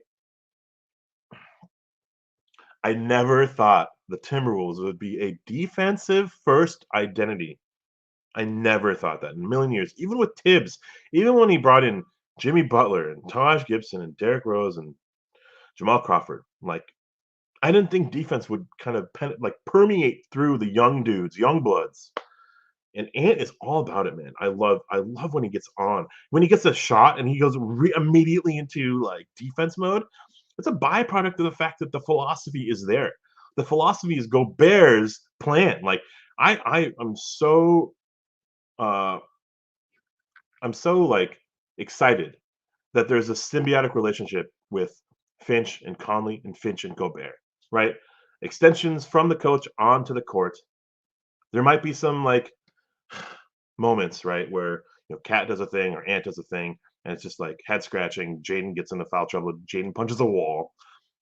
never thought the Timberwolves would be a defensive first identity. I never thought that in a million years. Even with Tibbs, even when he brought in Jimmy Butler and Taj Gibson and Derrick Rose and Jamal Crawford, like I didn't think defense would kind of permeate through the young dudes, young bloods. And Ant is all about it, man. I love when he gets on. When he gets a shot and he goes immediately into like defense mode. It's a byproduct of the fact that the philosophy is there. The philosophy is Gobert's plan. Like I'm so like excited that there's a symbiotic relationship with Finch and Conley and Finch and Gobert, right? extensions from the coach onto the court. There might be some like moments, right, where Cat does a thing or Ant does a thing, and it's just like head scratching. Jaden gets into foul trouble. Jaden punches a wall.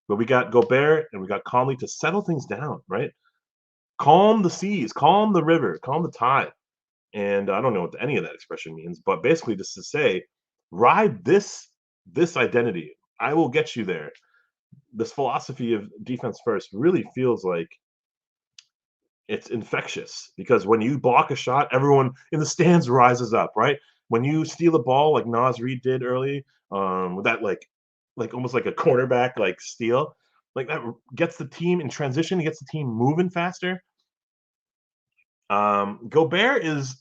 But we got Gobert and we got Conley to settle things down, right? Calm the seas, calm the river, calm the tide. And I don't know what any of that expression means, but basically just to say, ride this identity. I will get you there. This philosophy of defense first really feels like it's infectious because when you block a shot, everyone in the stands rises up, right? When you steal a ball like Nas Reed did early, with that like almost like a quarterback like steal, like that gets the team in transition, gets the team moving faster. Gobert is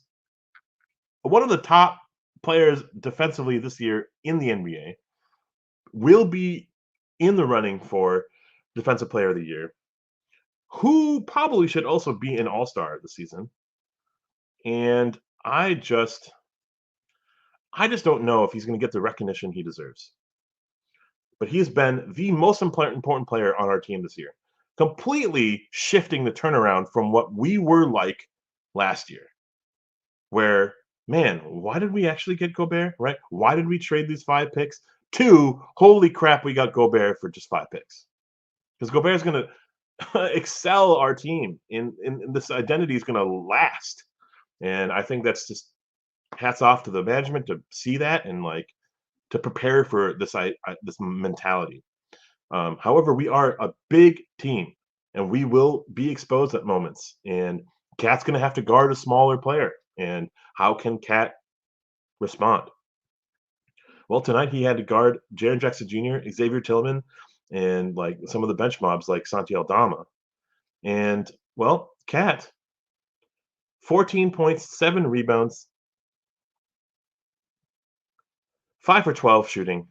one of the top players defensively this year in the NBA. Will be in the running for Defensive Player of the Year. Who probably should also be an All-Star this season. And I just don't know if he's going to get the recognition he deserves. But he has been the most important player on our team this year, completely shifting the turnaround from what we were like last year. Where, man, why did we actually get Gobert, right? Why did we trade these 5 picks? To, holy crap, we got Gobert for just 5 picks. Because Gobert is going to excel our team, in this identity is going to last. And I think that's just hats off to the management to see that and like to prepare for this this mentality. However, we are a big team and we will be exposed at moments. And Cat's going to have to guard a smaller player. And how can Cat respond? Well, tonight he had to guard Jaren Jackson Jr., Xavier Tillman, and like some of the bench mobs like Santi Aldama. And well, Cat, 14 points, 7 rebounds, 5 for 12 shooting.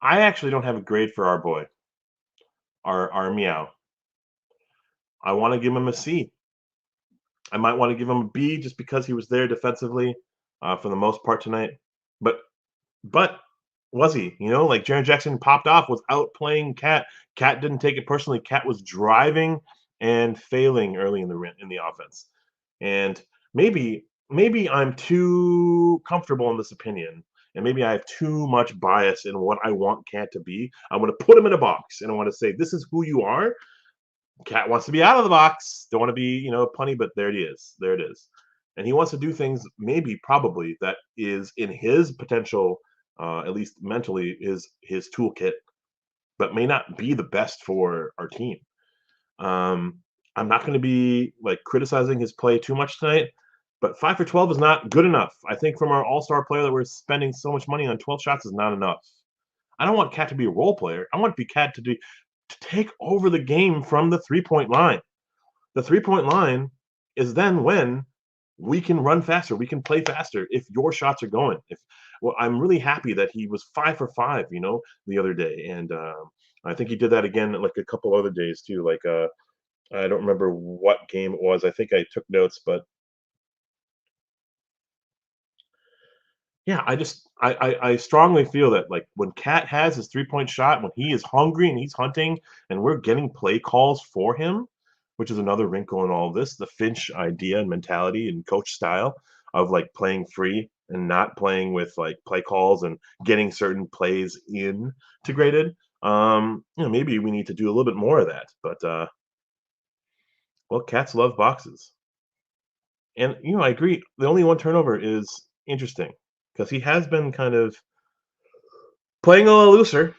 I actually don't have a grade for our boy, our meow. I want to give him a C. I might want to give him a B just because he was there defensively for the most part tonight. But was he? Like Jaren Jackson popped off without playing Cat. Cat didn't take it personally. Cat was driving and failing early in the offense. And maybe I'm too comfortable in this opinion, and maybe I have too much bias in what I want Cat to be. I want to put him in a box, and I want to say this is who you are. Cat wants to be out of the box. Don't want to be, punny, but there it is. There it is. And he wants to do things, maybe, probably, that is in his potential, at least mentally, is his toolkit, but may not be the best for our team. I'm not going to be like criticizing his play too much tonight, but 5 for 12 is not good enough. I think from our all-star player that we're spending so much money on, 12 shots is not enough. I don't want Cat to be a role player. I want Cat to take over the game from the three-point line. The three-point line is then when we can run faster, we can play faster if your shots are going. Well, I'm really happy that he was 5 for 5, the other day, and I think he did that again like a couple other days too. Like I don't remember what game it was. I think I took notes, but yeah, I strongly feel that like when Cat has his 3-point shot, when he is hungry and he's hunting, and we're getting play calls for him, which is another wrinkle in all of this, the Finch idea and mentality and coach style of like playing free and not playing with like play calls and getting certain plays integrated. Maybe we need to do a little bit more of that. But well, Cats love boxes. And I agree. The only one turnover is interesting because he has been kind of playing a little looser,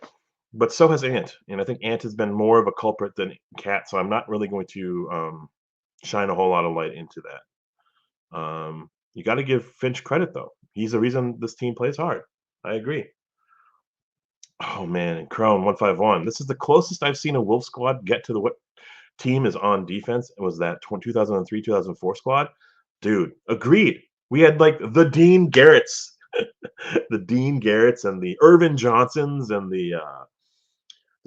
but so has Ant. And I think Ant has been more of a culprit than Cat, so I'm not really going to shine a whole lot of light into that. You got to give Finch credit, though. He's the reason this team plays hard. I agree. Oh, man, and Crone 151. This is the closest I've seen a Wolf squad get to what team is on defense. It was that 2003, 2004 squad. Dude, agreed. We had like the Dean Garretts, the Dean Garretts and the Irvin Johnsons and the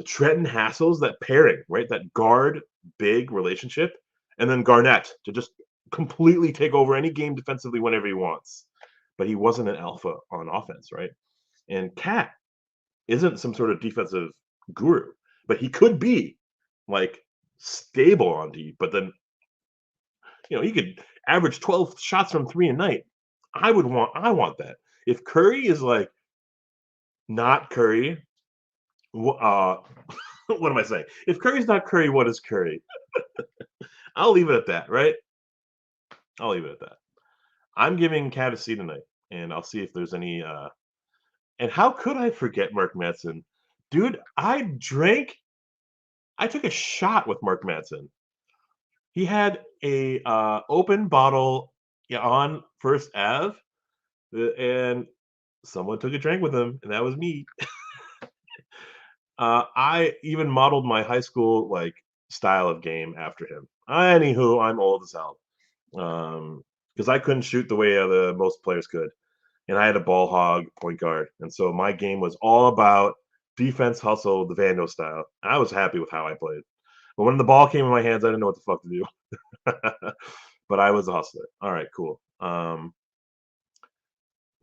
Trenton Hassels, that pairing, right? That guard big relationship, and then Garnett to just completely take over any game defensively whenever he wants. But he wasn't an alpha on offense, right? And Cat isn't some sort of defensive guru, but he could be like stable on D. But then he could average 12 shots from three a night. I want that. If Curry is like not Curry, what am I saying? If Curry's not Curry, what is Curry? I'll leave it at that, right? I'll leave it at that. I'm giving Cat a C tonight, and I'll see if there's any. And how could I forget Mark Madsen, dude? I took a shot with Mark Madsen. He had a open bottle on First Ave, and someone took a drink with him, and that was me. I even modeled my high school style of game after him. Anywho, I'm old as hell because I couldn't shoot the way the most players could, and I had a ball hog point guard, and so my game was all about defense, hustle, the Vando style. I was happy with how I played, but when the ball came in my hands, I didn't know what the fuck to do. But I was a hustler. All right, cool.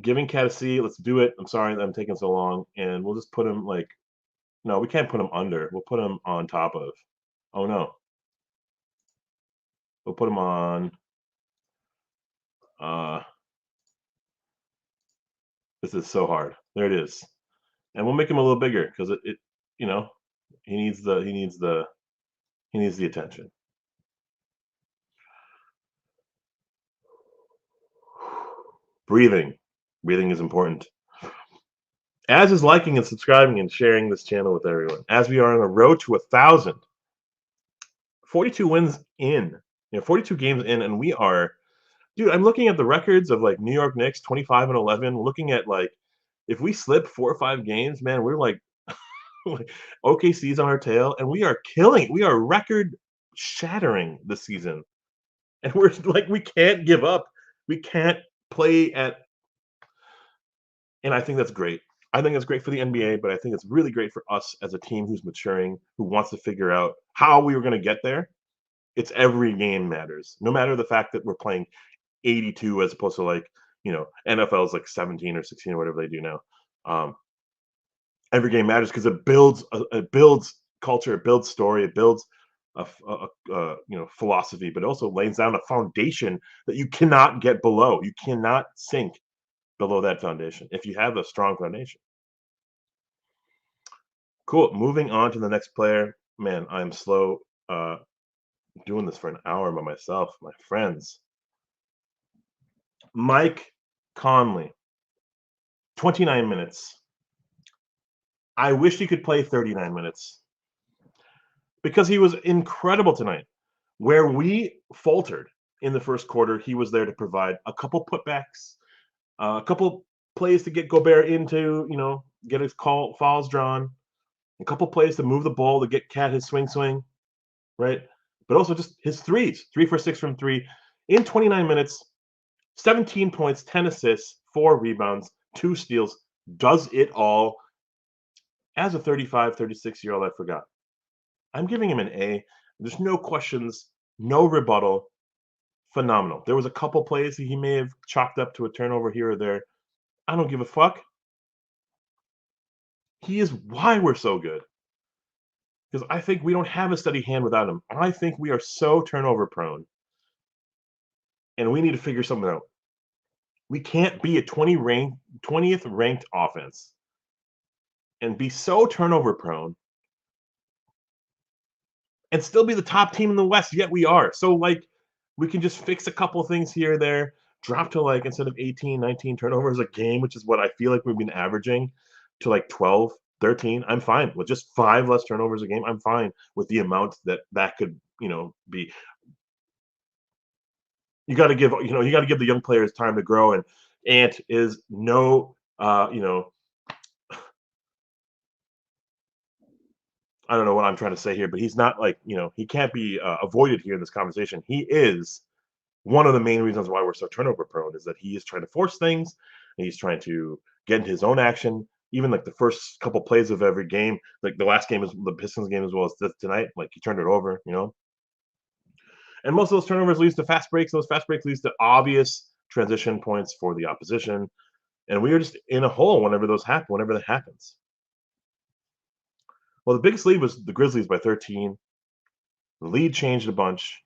Giving Cat a C. Let's do it. I'm sorry that I'm taking so long, and we'll just put him no, we can't put him under. We'll put him on top of. Oh no. We'll put him on. This is so hard. There it is, and we'll make him a little bigger because he needs the attention. Breathing is important. As is liking and subscribing and sharing this channel with everyone. As we are on a road to 1,000. 42 wins in. 42 games in, and we are. Dude, I'm looking at the records of New York Knicks 25-11. Looking at if we slip 4 or 5 games, man, we're OKC's on our tail, and we are killing it. We are record shattering this season, and we're we can't give up. We can't play at. And I think that's great. I think it's great for the NBA, but I think it's really great for us as a team who's maturing, who wants to figure out how we were going to get there. It's every game matters, no matter the fact that we're playing 82 as opposed to NFL's 17 or 16 or whatever they do now. Every game matters because it builds culture, it builds story, it builds a philosophy, but it also lays down a foundation that you cannot get below. You cannot sink below that foundation if you have a strong foundation. Cool. Moving on to the next player. Man, I'm slow doing this for an hour by myself, my friends. Mike Conley, 29 minutes. I wish he could play 39 minutes because he was incredible tonight. Where we faltered in the first quarter, he was there to provide a couple putbacks, a couple plays to get Gobert into, get his fouls drawn, a couple plays to move the ball to get Cat his swing, right? But also just his threes, 3 for 6 from 3 in 29 minutes, 17 points, 10 assists, 4 rebounds, 2 steals, does it all. As a 35, 36-year-old, I forgot. I'm giving him an A. There's no questions, no rebuttal. Phenomenal. There was a couple plays that he may have chalked up to a turnover here or there. I don't give a fuck. He is why we're so good. Because I think we don't have a steady hand without him. I think we are so turnover prone. And we need to figure something out. We can't be a 20th ranked offense and be so turnover prone and still be the top team in the West, yet we are. So, we can just fix a couple things here or there, drop to, instead of 18, 19 turnovers a game, which is what I feel like we've been averaging, to, 12, 13. I'm fine with just 5 less turnovers a game. I'm fine with the amount that could, be. You got to give the young players time to grow, and Ant is no, I don't know what I'm trying to say here, but he's not he can't be avoided here in this conversation. He is one of the main reasons why we're so turnover prone is that he is trying to force things and he's trying to get into his own action. Even the first couple plays of every game, the last game is the Pistons game as well as tonight, he turned it over, And most of those turnovers leads to fast breaks. Those fast breaks leads to obvious transition points for the opposition. And we are just in a hole whenever that happens. Well, the biggest lead was the Grizzlies by 13. The lead changed a bunch,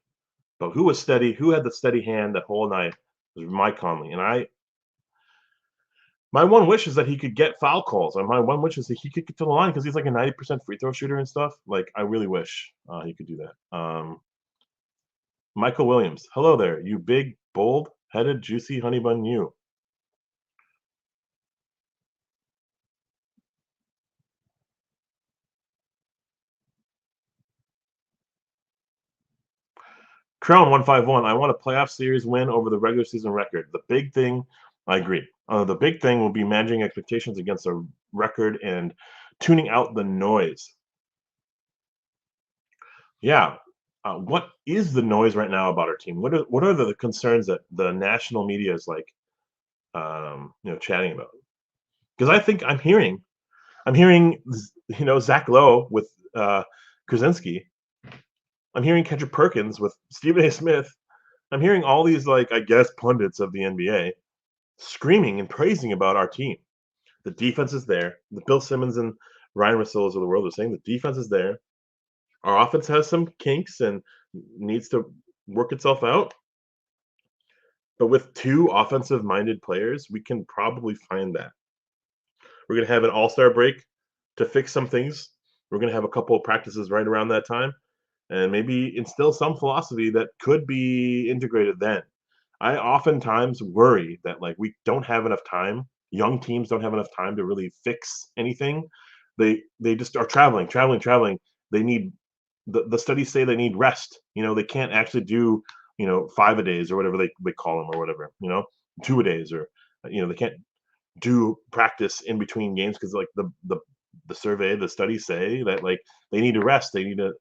but who was steady? Who had the steady hand that whole night was Mike Conley. And my one wish is that he could get foul calls. And my one wish is that he could get to the line because he's like a 90% free throw shooter and stuff. Like, I really wish he could do that. Michael Williams, hello there, you big, bold-headed, juicy honey bun you. Crown 151, I want a playoff series win over the regular season record. The big thing, I agree. The big thing will be managing expectations against a record and tuning out the noise. Yeah. What is the noise right now about our team? What are the concerns that the national media is like, chatting about? Because I think I'm hearing, Zach Lowe with Krasinski. I'm hearing Kendrick Perkins with Stephen A. Smith. I'm hearing all these, like, I guess, pundits of the NBA screaming and praising about our team. The defense is there. The Bill Simmons and Ryan Russillos of the world are saying the defense is there. Our offense has some kinks and needs to work itself out. But with two offensive-minded players, we can probably find that. We're going to have an all-star break to fix some things. We're going to have a couple of practices right around that time and maybe instill some philosophy that could be integrated then. I oftentimes worry that, like, we don't have enough time. Young teams don't have enough time to really fix anything. They just are traveling. They need the studies say they need rest. They can't actually do 5-a-days or whatever they call them or whatever. 2-a-days or they can't do practice in between games because like the studies say that like they need to rest. They need to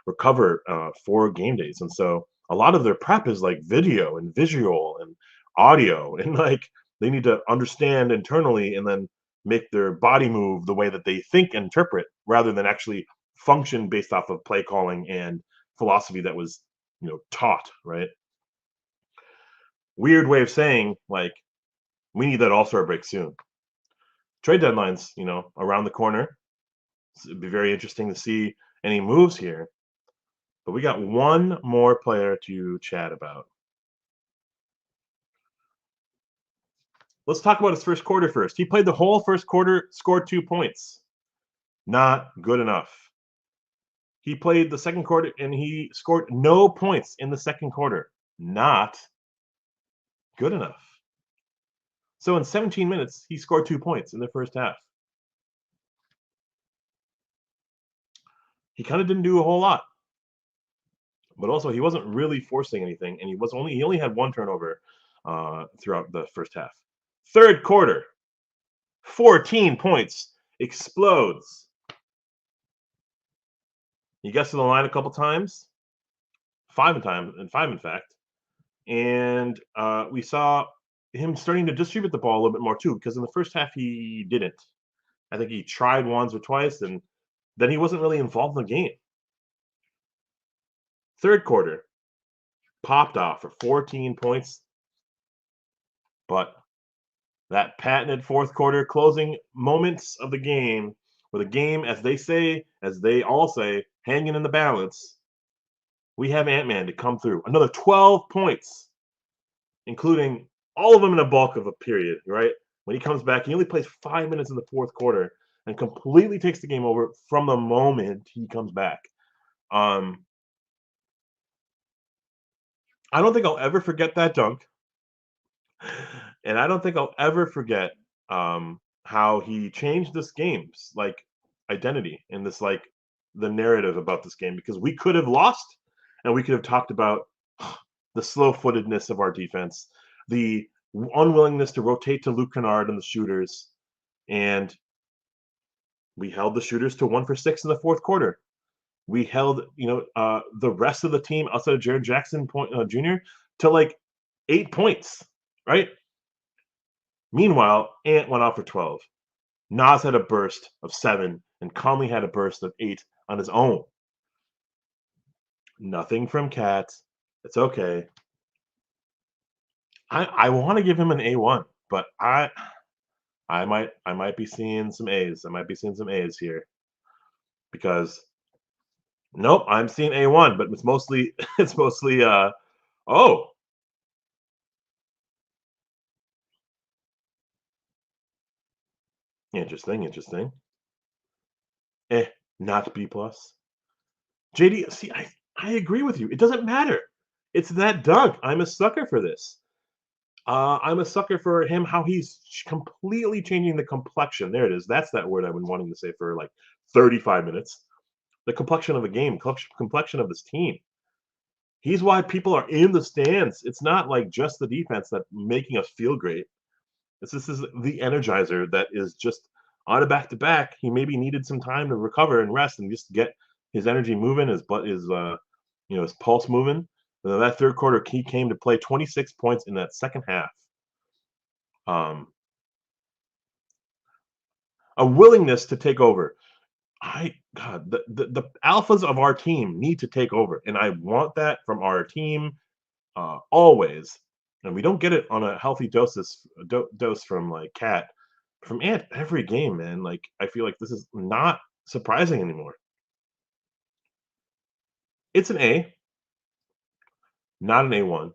recover for game days, and so a lot of their prep is like video and visual and audio, and like they need to understand internally and then make their body move the way that they think and interpret rather than actually function based off of play calling and philosophy that was taught, right? Weird way of saying like we need that all-star break soon. Trade deadlines around the corner. It'd be very interesting to see any moves here. But we got one more player to chat about. Let's talk about his first quarter first. He played the whole first quarter, scored 2 points. Not good enough. He played the second quarter, and he scored no points in the second quarter. Not good enough. So in 17 minutes, he scored 2 points in the first half. He kind of didn't do a whole lot. But also, he wasn't really forcing anything, and he only had one turnover throughout the first half. Third quarter, 14 points, explodes. He gets to the line a couple times, five in fact, and we saw him starting to distribute the ball a little bit more too. Because in the first half he didn't. I think he tried once or twice, and then he wasn't really involved in the game. Third quarter, popped off for 14 points, but that patented fourth quarter closing moments of the game, where the game, as they all say, hanging in the balance, we have Ant-Man to come through. Another 12 points, including all of them in a bulk of a period, right? When he comes back, he only plays 5 minutes in the fourth quarter and completely takes the game over from the moment he comes back. I don't think I'll ever forget that dunk. And I don't think I'll ever forget how he changed this game's like identity and this like the narrative about this game, because we could have lost and we could have talked about the slow-footedness of our defense, the unwillingness to rotate to Luke Kennard and the shooters, and we held the shooters to 1 for 6 in the fourth quarter. We held the rest of the team outside of Jared Jackson Jr. to like 8 points, right? Meanwhile, Ant went off for 12. Nas had a burst of 7, and Conley had a burst of 8 on his own. Nothing from Cat. It's okay. I want to give him an A1, but I might be seeing some A's. I might be seeing some A's here because nope, I'm seeing A1, but it's mostly oh, interesting. Not B plus. JD, see, I agree with you. It doesn't matter. It's that dunk. I'm a sucker for this. I'm a sucker for him, how he's completely changing the complexion. There it is. That's that word I've been wanting to say for like 35 minutes. The complexion of the game, complexion of this team. He's why people are in the stands. It's not like just the defense that's making us feel great. This is the energizer that is just on a back to back. He maybe needed some time to recover and rest and just get his energy moving, his pulse moving. And then that third quarter, he came to play 26 points in that second half. A willingness to take over. The alphas of our team need to take over, and I want that from our team always. And we don't get it on a healthy dose from like Cat, from Ant every game, man. Like I feel like this is not surprising anymore. It's an A, not an A1,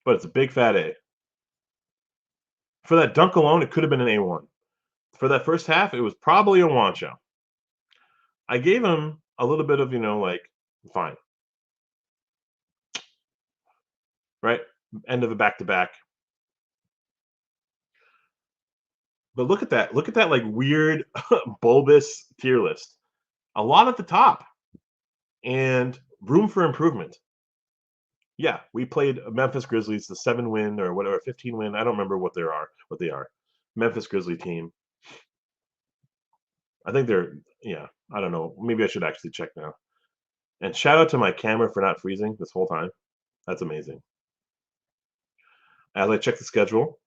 but it's a big fat A. For that dunk alone, it could have been an A1. For that first half, it was probably a Wancho. I gave him a little bit of, fine. Right? End of a back to back. But look at that. Look at that like weird bulbous tier list. A lot at the top and room for improvement. Yeah, we played Memphis Grizzlies, the 7-win or whatever, 15-win. I don't remember what they are. Memphis Grizzly team. I think I don't know. Maybe I should actually check now. And shout out to my camera for not freezing this whole time. That's amazing. As I check the schedule.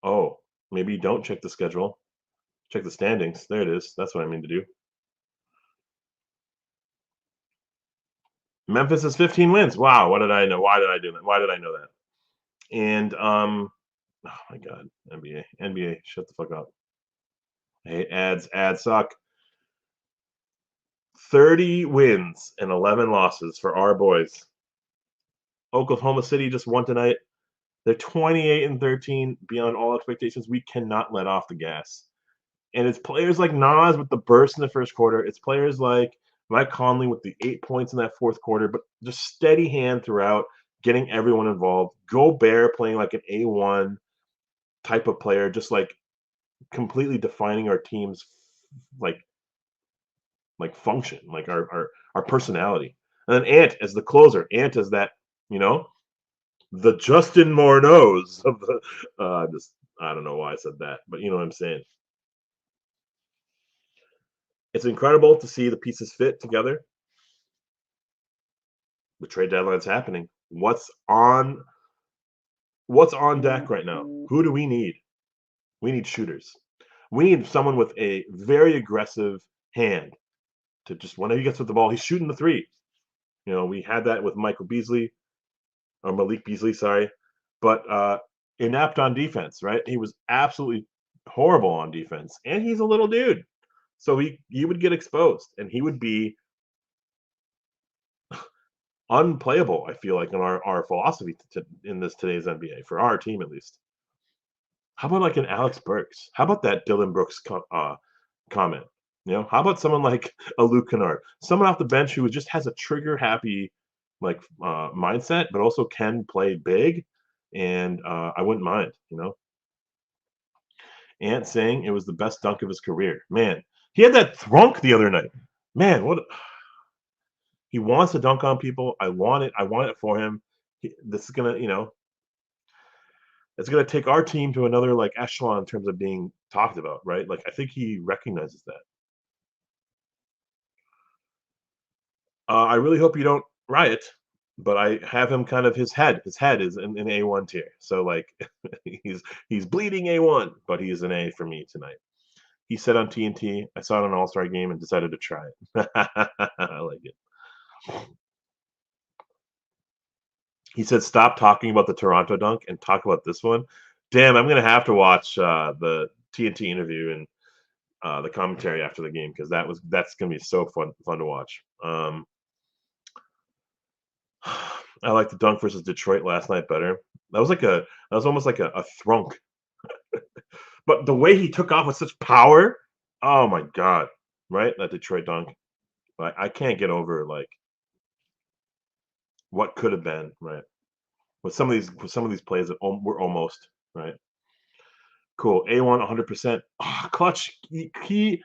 Oh, maybe don't check the schedule. Check the standings. There it is. That's what I mean to do. Memphis is 15 wins. Wow, what did I know? Why did I do that? Why did I know that? And oh my god, NBA, shut the fuck up. Hey, ads suck. 30 wins and 11 losses for our boys. Oklahoma City just won tonight. They're 28-13, beyond all expectations. We cannot let off the gas. And it's players like Nas with the burst in the first quarter. It's players like Mike Conley with the 8 points in that fourth quarter, but just steady hand throughout, getting everyone involved. Gobert playing like an A1 type of player, just like completely defining our team's like function, like our personality. And then Ant as the closer. Ant as that, the Justin Morneaus of the I don't know why I said that, but you know what I'm saying. It's incredible to see the pieces fit together. The trade deadline's happening. What's on deck right now? Who do we need? We need shooters. We need someone with a very aggressive hand to just whenever he gets with the ball, he's shooting the three. We had that with Malik Beasley, sorry, but inept on defense, right? He was absolutely horrible on defense, and he's a little dude, so he would get exposed, and he would be unplayable. I feel like in our philosophy in this today's NBA for our team at least. How about like an Alex Burks? How about that Dylan Brooks comment? How about someone like a Luke Kennard, someone off the bench who just has a trigger happy mindset, but also can play big, and I wouldn't mind. Ant saying it was the best dunk of his career. Man, he had that thrunk the other night. Man, what he wants to dunk on people. I want it for him. This is gonna, it's gonna take our team to another like echelon in terms of being talked about, right? Like I think he recognizes that. I really hope you don't riot, but I have him kind of his head. His head is in A1 tier, so like he's bleeding A1, but he's an A for me tonight. He said on TNT, I saw it on an All-Star game and decided to try it. I like it. He said, "Stop talking about the Toronto dunk and talk about this one." Damn, I'm gonna have to watch the TNT interview and the commentary after the game, because that's gonna be so fun to watch. I like the dunk versus Detroit last night better. That was almost like a thrunk. But the way he took off with such power, oh my god, right? That Detroit dunk. Like I can't get over like what could have been, right? With some of these plays that were almost, right? Cool. A1 100%. Oh, clutch key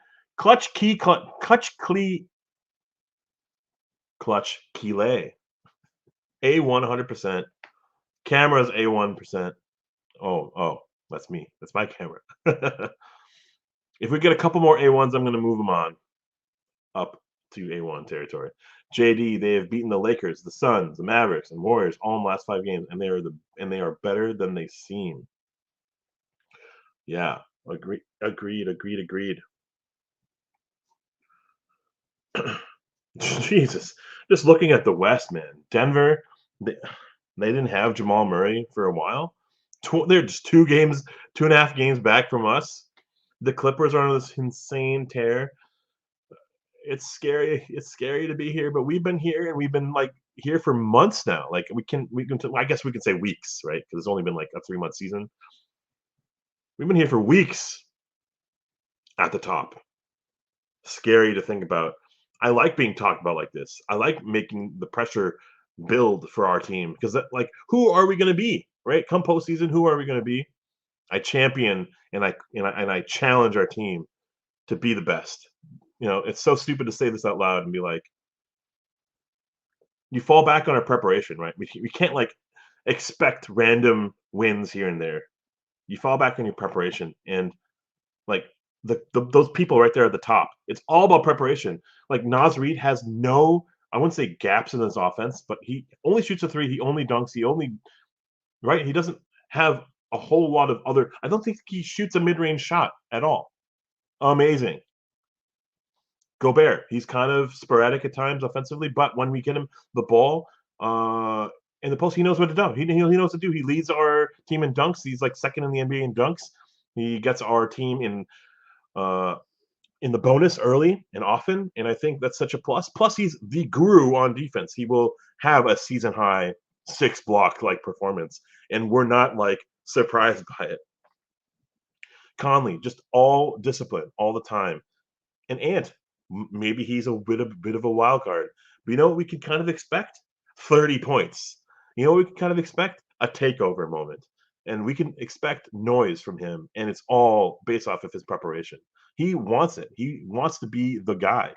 lay. A1 100%. Camera's A1%. Oh, that's me. That's my camera. If we get a couple more A1s, I'm going to move them on up to A1 territory. JD, they have beaten the Lakers, the Suns, the Mavericks, and Warriors all in the last 5 games, and they are better than they seem. Yeah, agreed. Jesus, just looking at the West, man. Denver, they didn't have Jamal Murray for a while. They're just 2.5 games back from us. The Clippers are on this insane tear. It's scary. It's scary to be here, but we've been here and we've been like here for months now. Like we can. I guess we can say weeks, right? Because it's only been like a 3-month season. We've been here for weeks at the top. Scary to think about. I like being talked about like this. I like making the pressure build for our team because that, like, who are we going to be, right? Come postseason, who are we going to be? I champion and I challenge our team to be the best. You know, it's so stupid to say this out loud and be like, you fall back on our preparation, right? We can't like expect random wins here and there. You fall back on your preparation and like those people right there at the top. It's all about preparation. Like Naz Reid has no, I wouldn't say gaps in his offense, but he only shoots a three. He only dunks. He only right. He doesn't have a whole lot of other. I don't think he shoots a mid-range shot at all. Amazing. Gobert, he's kind of sporadic at times offensively, but when we get him the ball in the post, he knows what to do. He knows what to do. He leads our team in dunks. He's like second in the NBA in dunks. He gets our team in the bonus early and often, and I think that's such a plus. Plus, he's the guru on defense. He will have a season high 6 block like performance, and we're not like surprised by it. Conley, just all discipline all the time. And Ant, maybe he's a bit of a wild card. But you know what we can kind of expect? 30 points. You know what we can kind of expect? A takeover moment. And we can expect noise from him, and it's all based off of his preparation. He wants it. He wants to be the guy.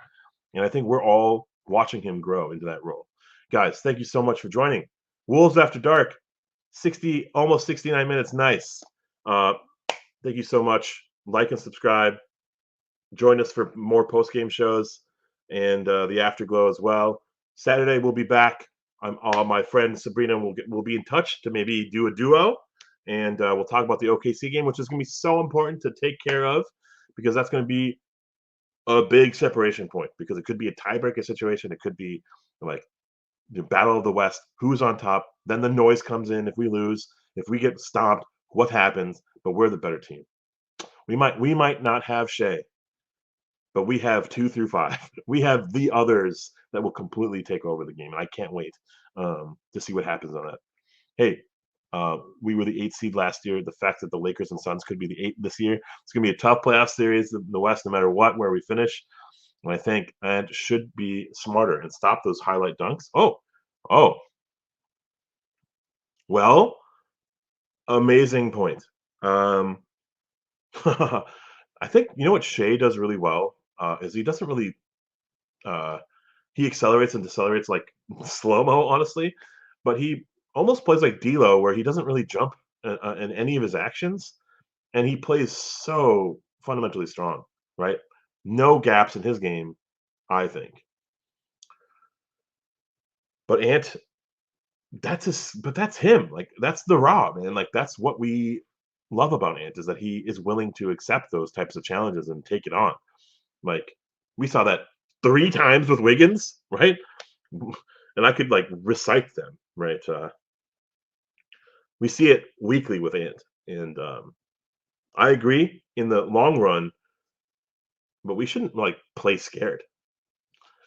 And I think we're all watching him grow into that role. Guys, thank you so much for joining. Wolves After Dark, 60, almost 69 minutes. Nice. Thank you so much. Like and subscribe. Join us for more post-game shows and the Afterglow as well. Saturday we'll be back. My friend Sabrina will be in touch to maybe do a duo, and we'll talk about the OKC game, which is going to be so important to take care of because that's going to be a big separation point because it could be a tiebreaker situation. It could be like the battle of the West. Who's on top? Then the noise comes in if we lose. If we get stomped, what happens? But we're the better team. We might not have Shea, but we have 2 through 5. We have the others that will completely take over the game, and I can't wait to see what happens on that. Hey, we were the 8th seed last year. The fact that the Lakers and Suns could be the 8th this year, it's going to be a tough playoff series in the West, no matter where we finish. And I think Ant should be smarter and stop those highlight dunks. Oh, well, amazing point. I think you know what Shea does really well is he doesn't really he accelerates and decelerates like slow mo, honestly, but he almost plays like D'Lo, where he doesn't really jump in any of his actions, and he plays so fundamentally strong, right? No gaps in his game, I think. But Ant, that's him. Like that's the Raw, man. Like that's what we love about Ant is that he is willing to accept those types of challenges and take it on. Like we saw that 3 times with Wiggins, right? And I could like recite them, right? We see it weekly with Ant, and I agree. In the long run, but we shouldn't like play scared.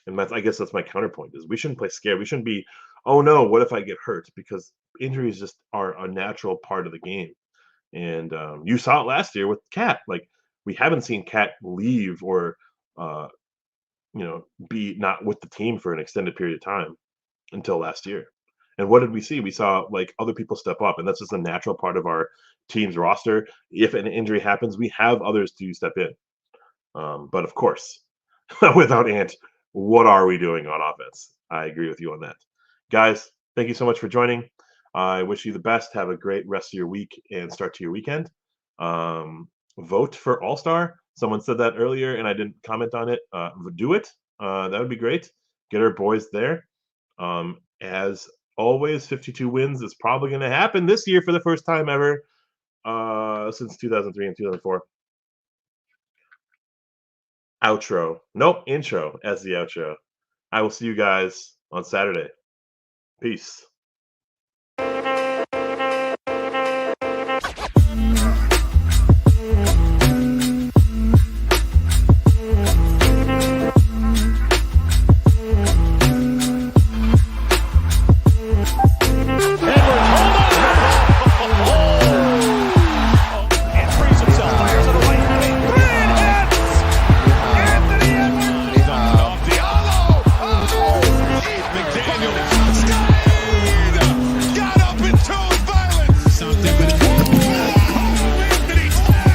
And I guess that's my counterpoint is we shouldn't play scared. We shouldn't be, oh no, what if I get hurt? Because injuries just are a natural part of the game. And you saw it last year with Cat. Like we haven't seen Cat leave or uh, be not with the team for an extended period of time until last year. And what did we see? We saw like other people step up, and that's just a natural part of our team's roster. If an injury happens, we have others to step in. But of course, without Ant, what are we doing on offense? I agree with you on that. Guys, thank you so much for joining. I wish you the best. Have a great rest of your week and start to your weekend. Vote for All Star. Someone said that earlier, and I didn't comment on it. Do it. That would be great. Get our boys there. As always, 52 wins is probably going to happen this year for the first time ever since 2003 and 2004. Outro. Nope, intro as the outro. I will see you guys on Saturday. Peace.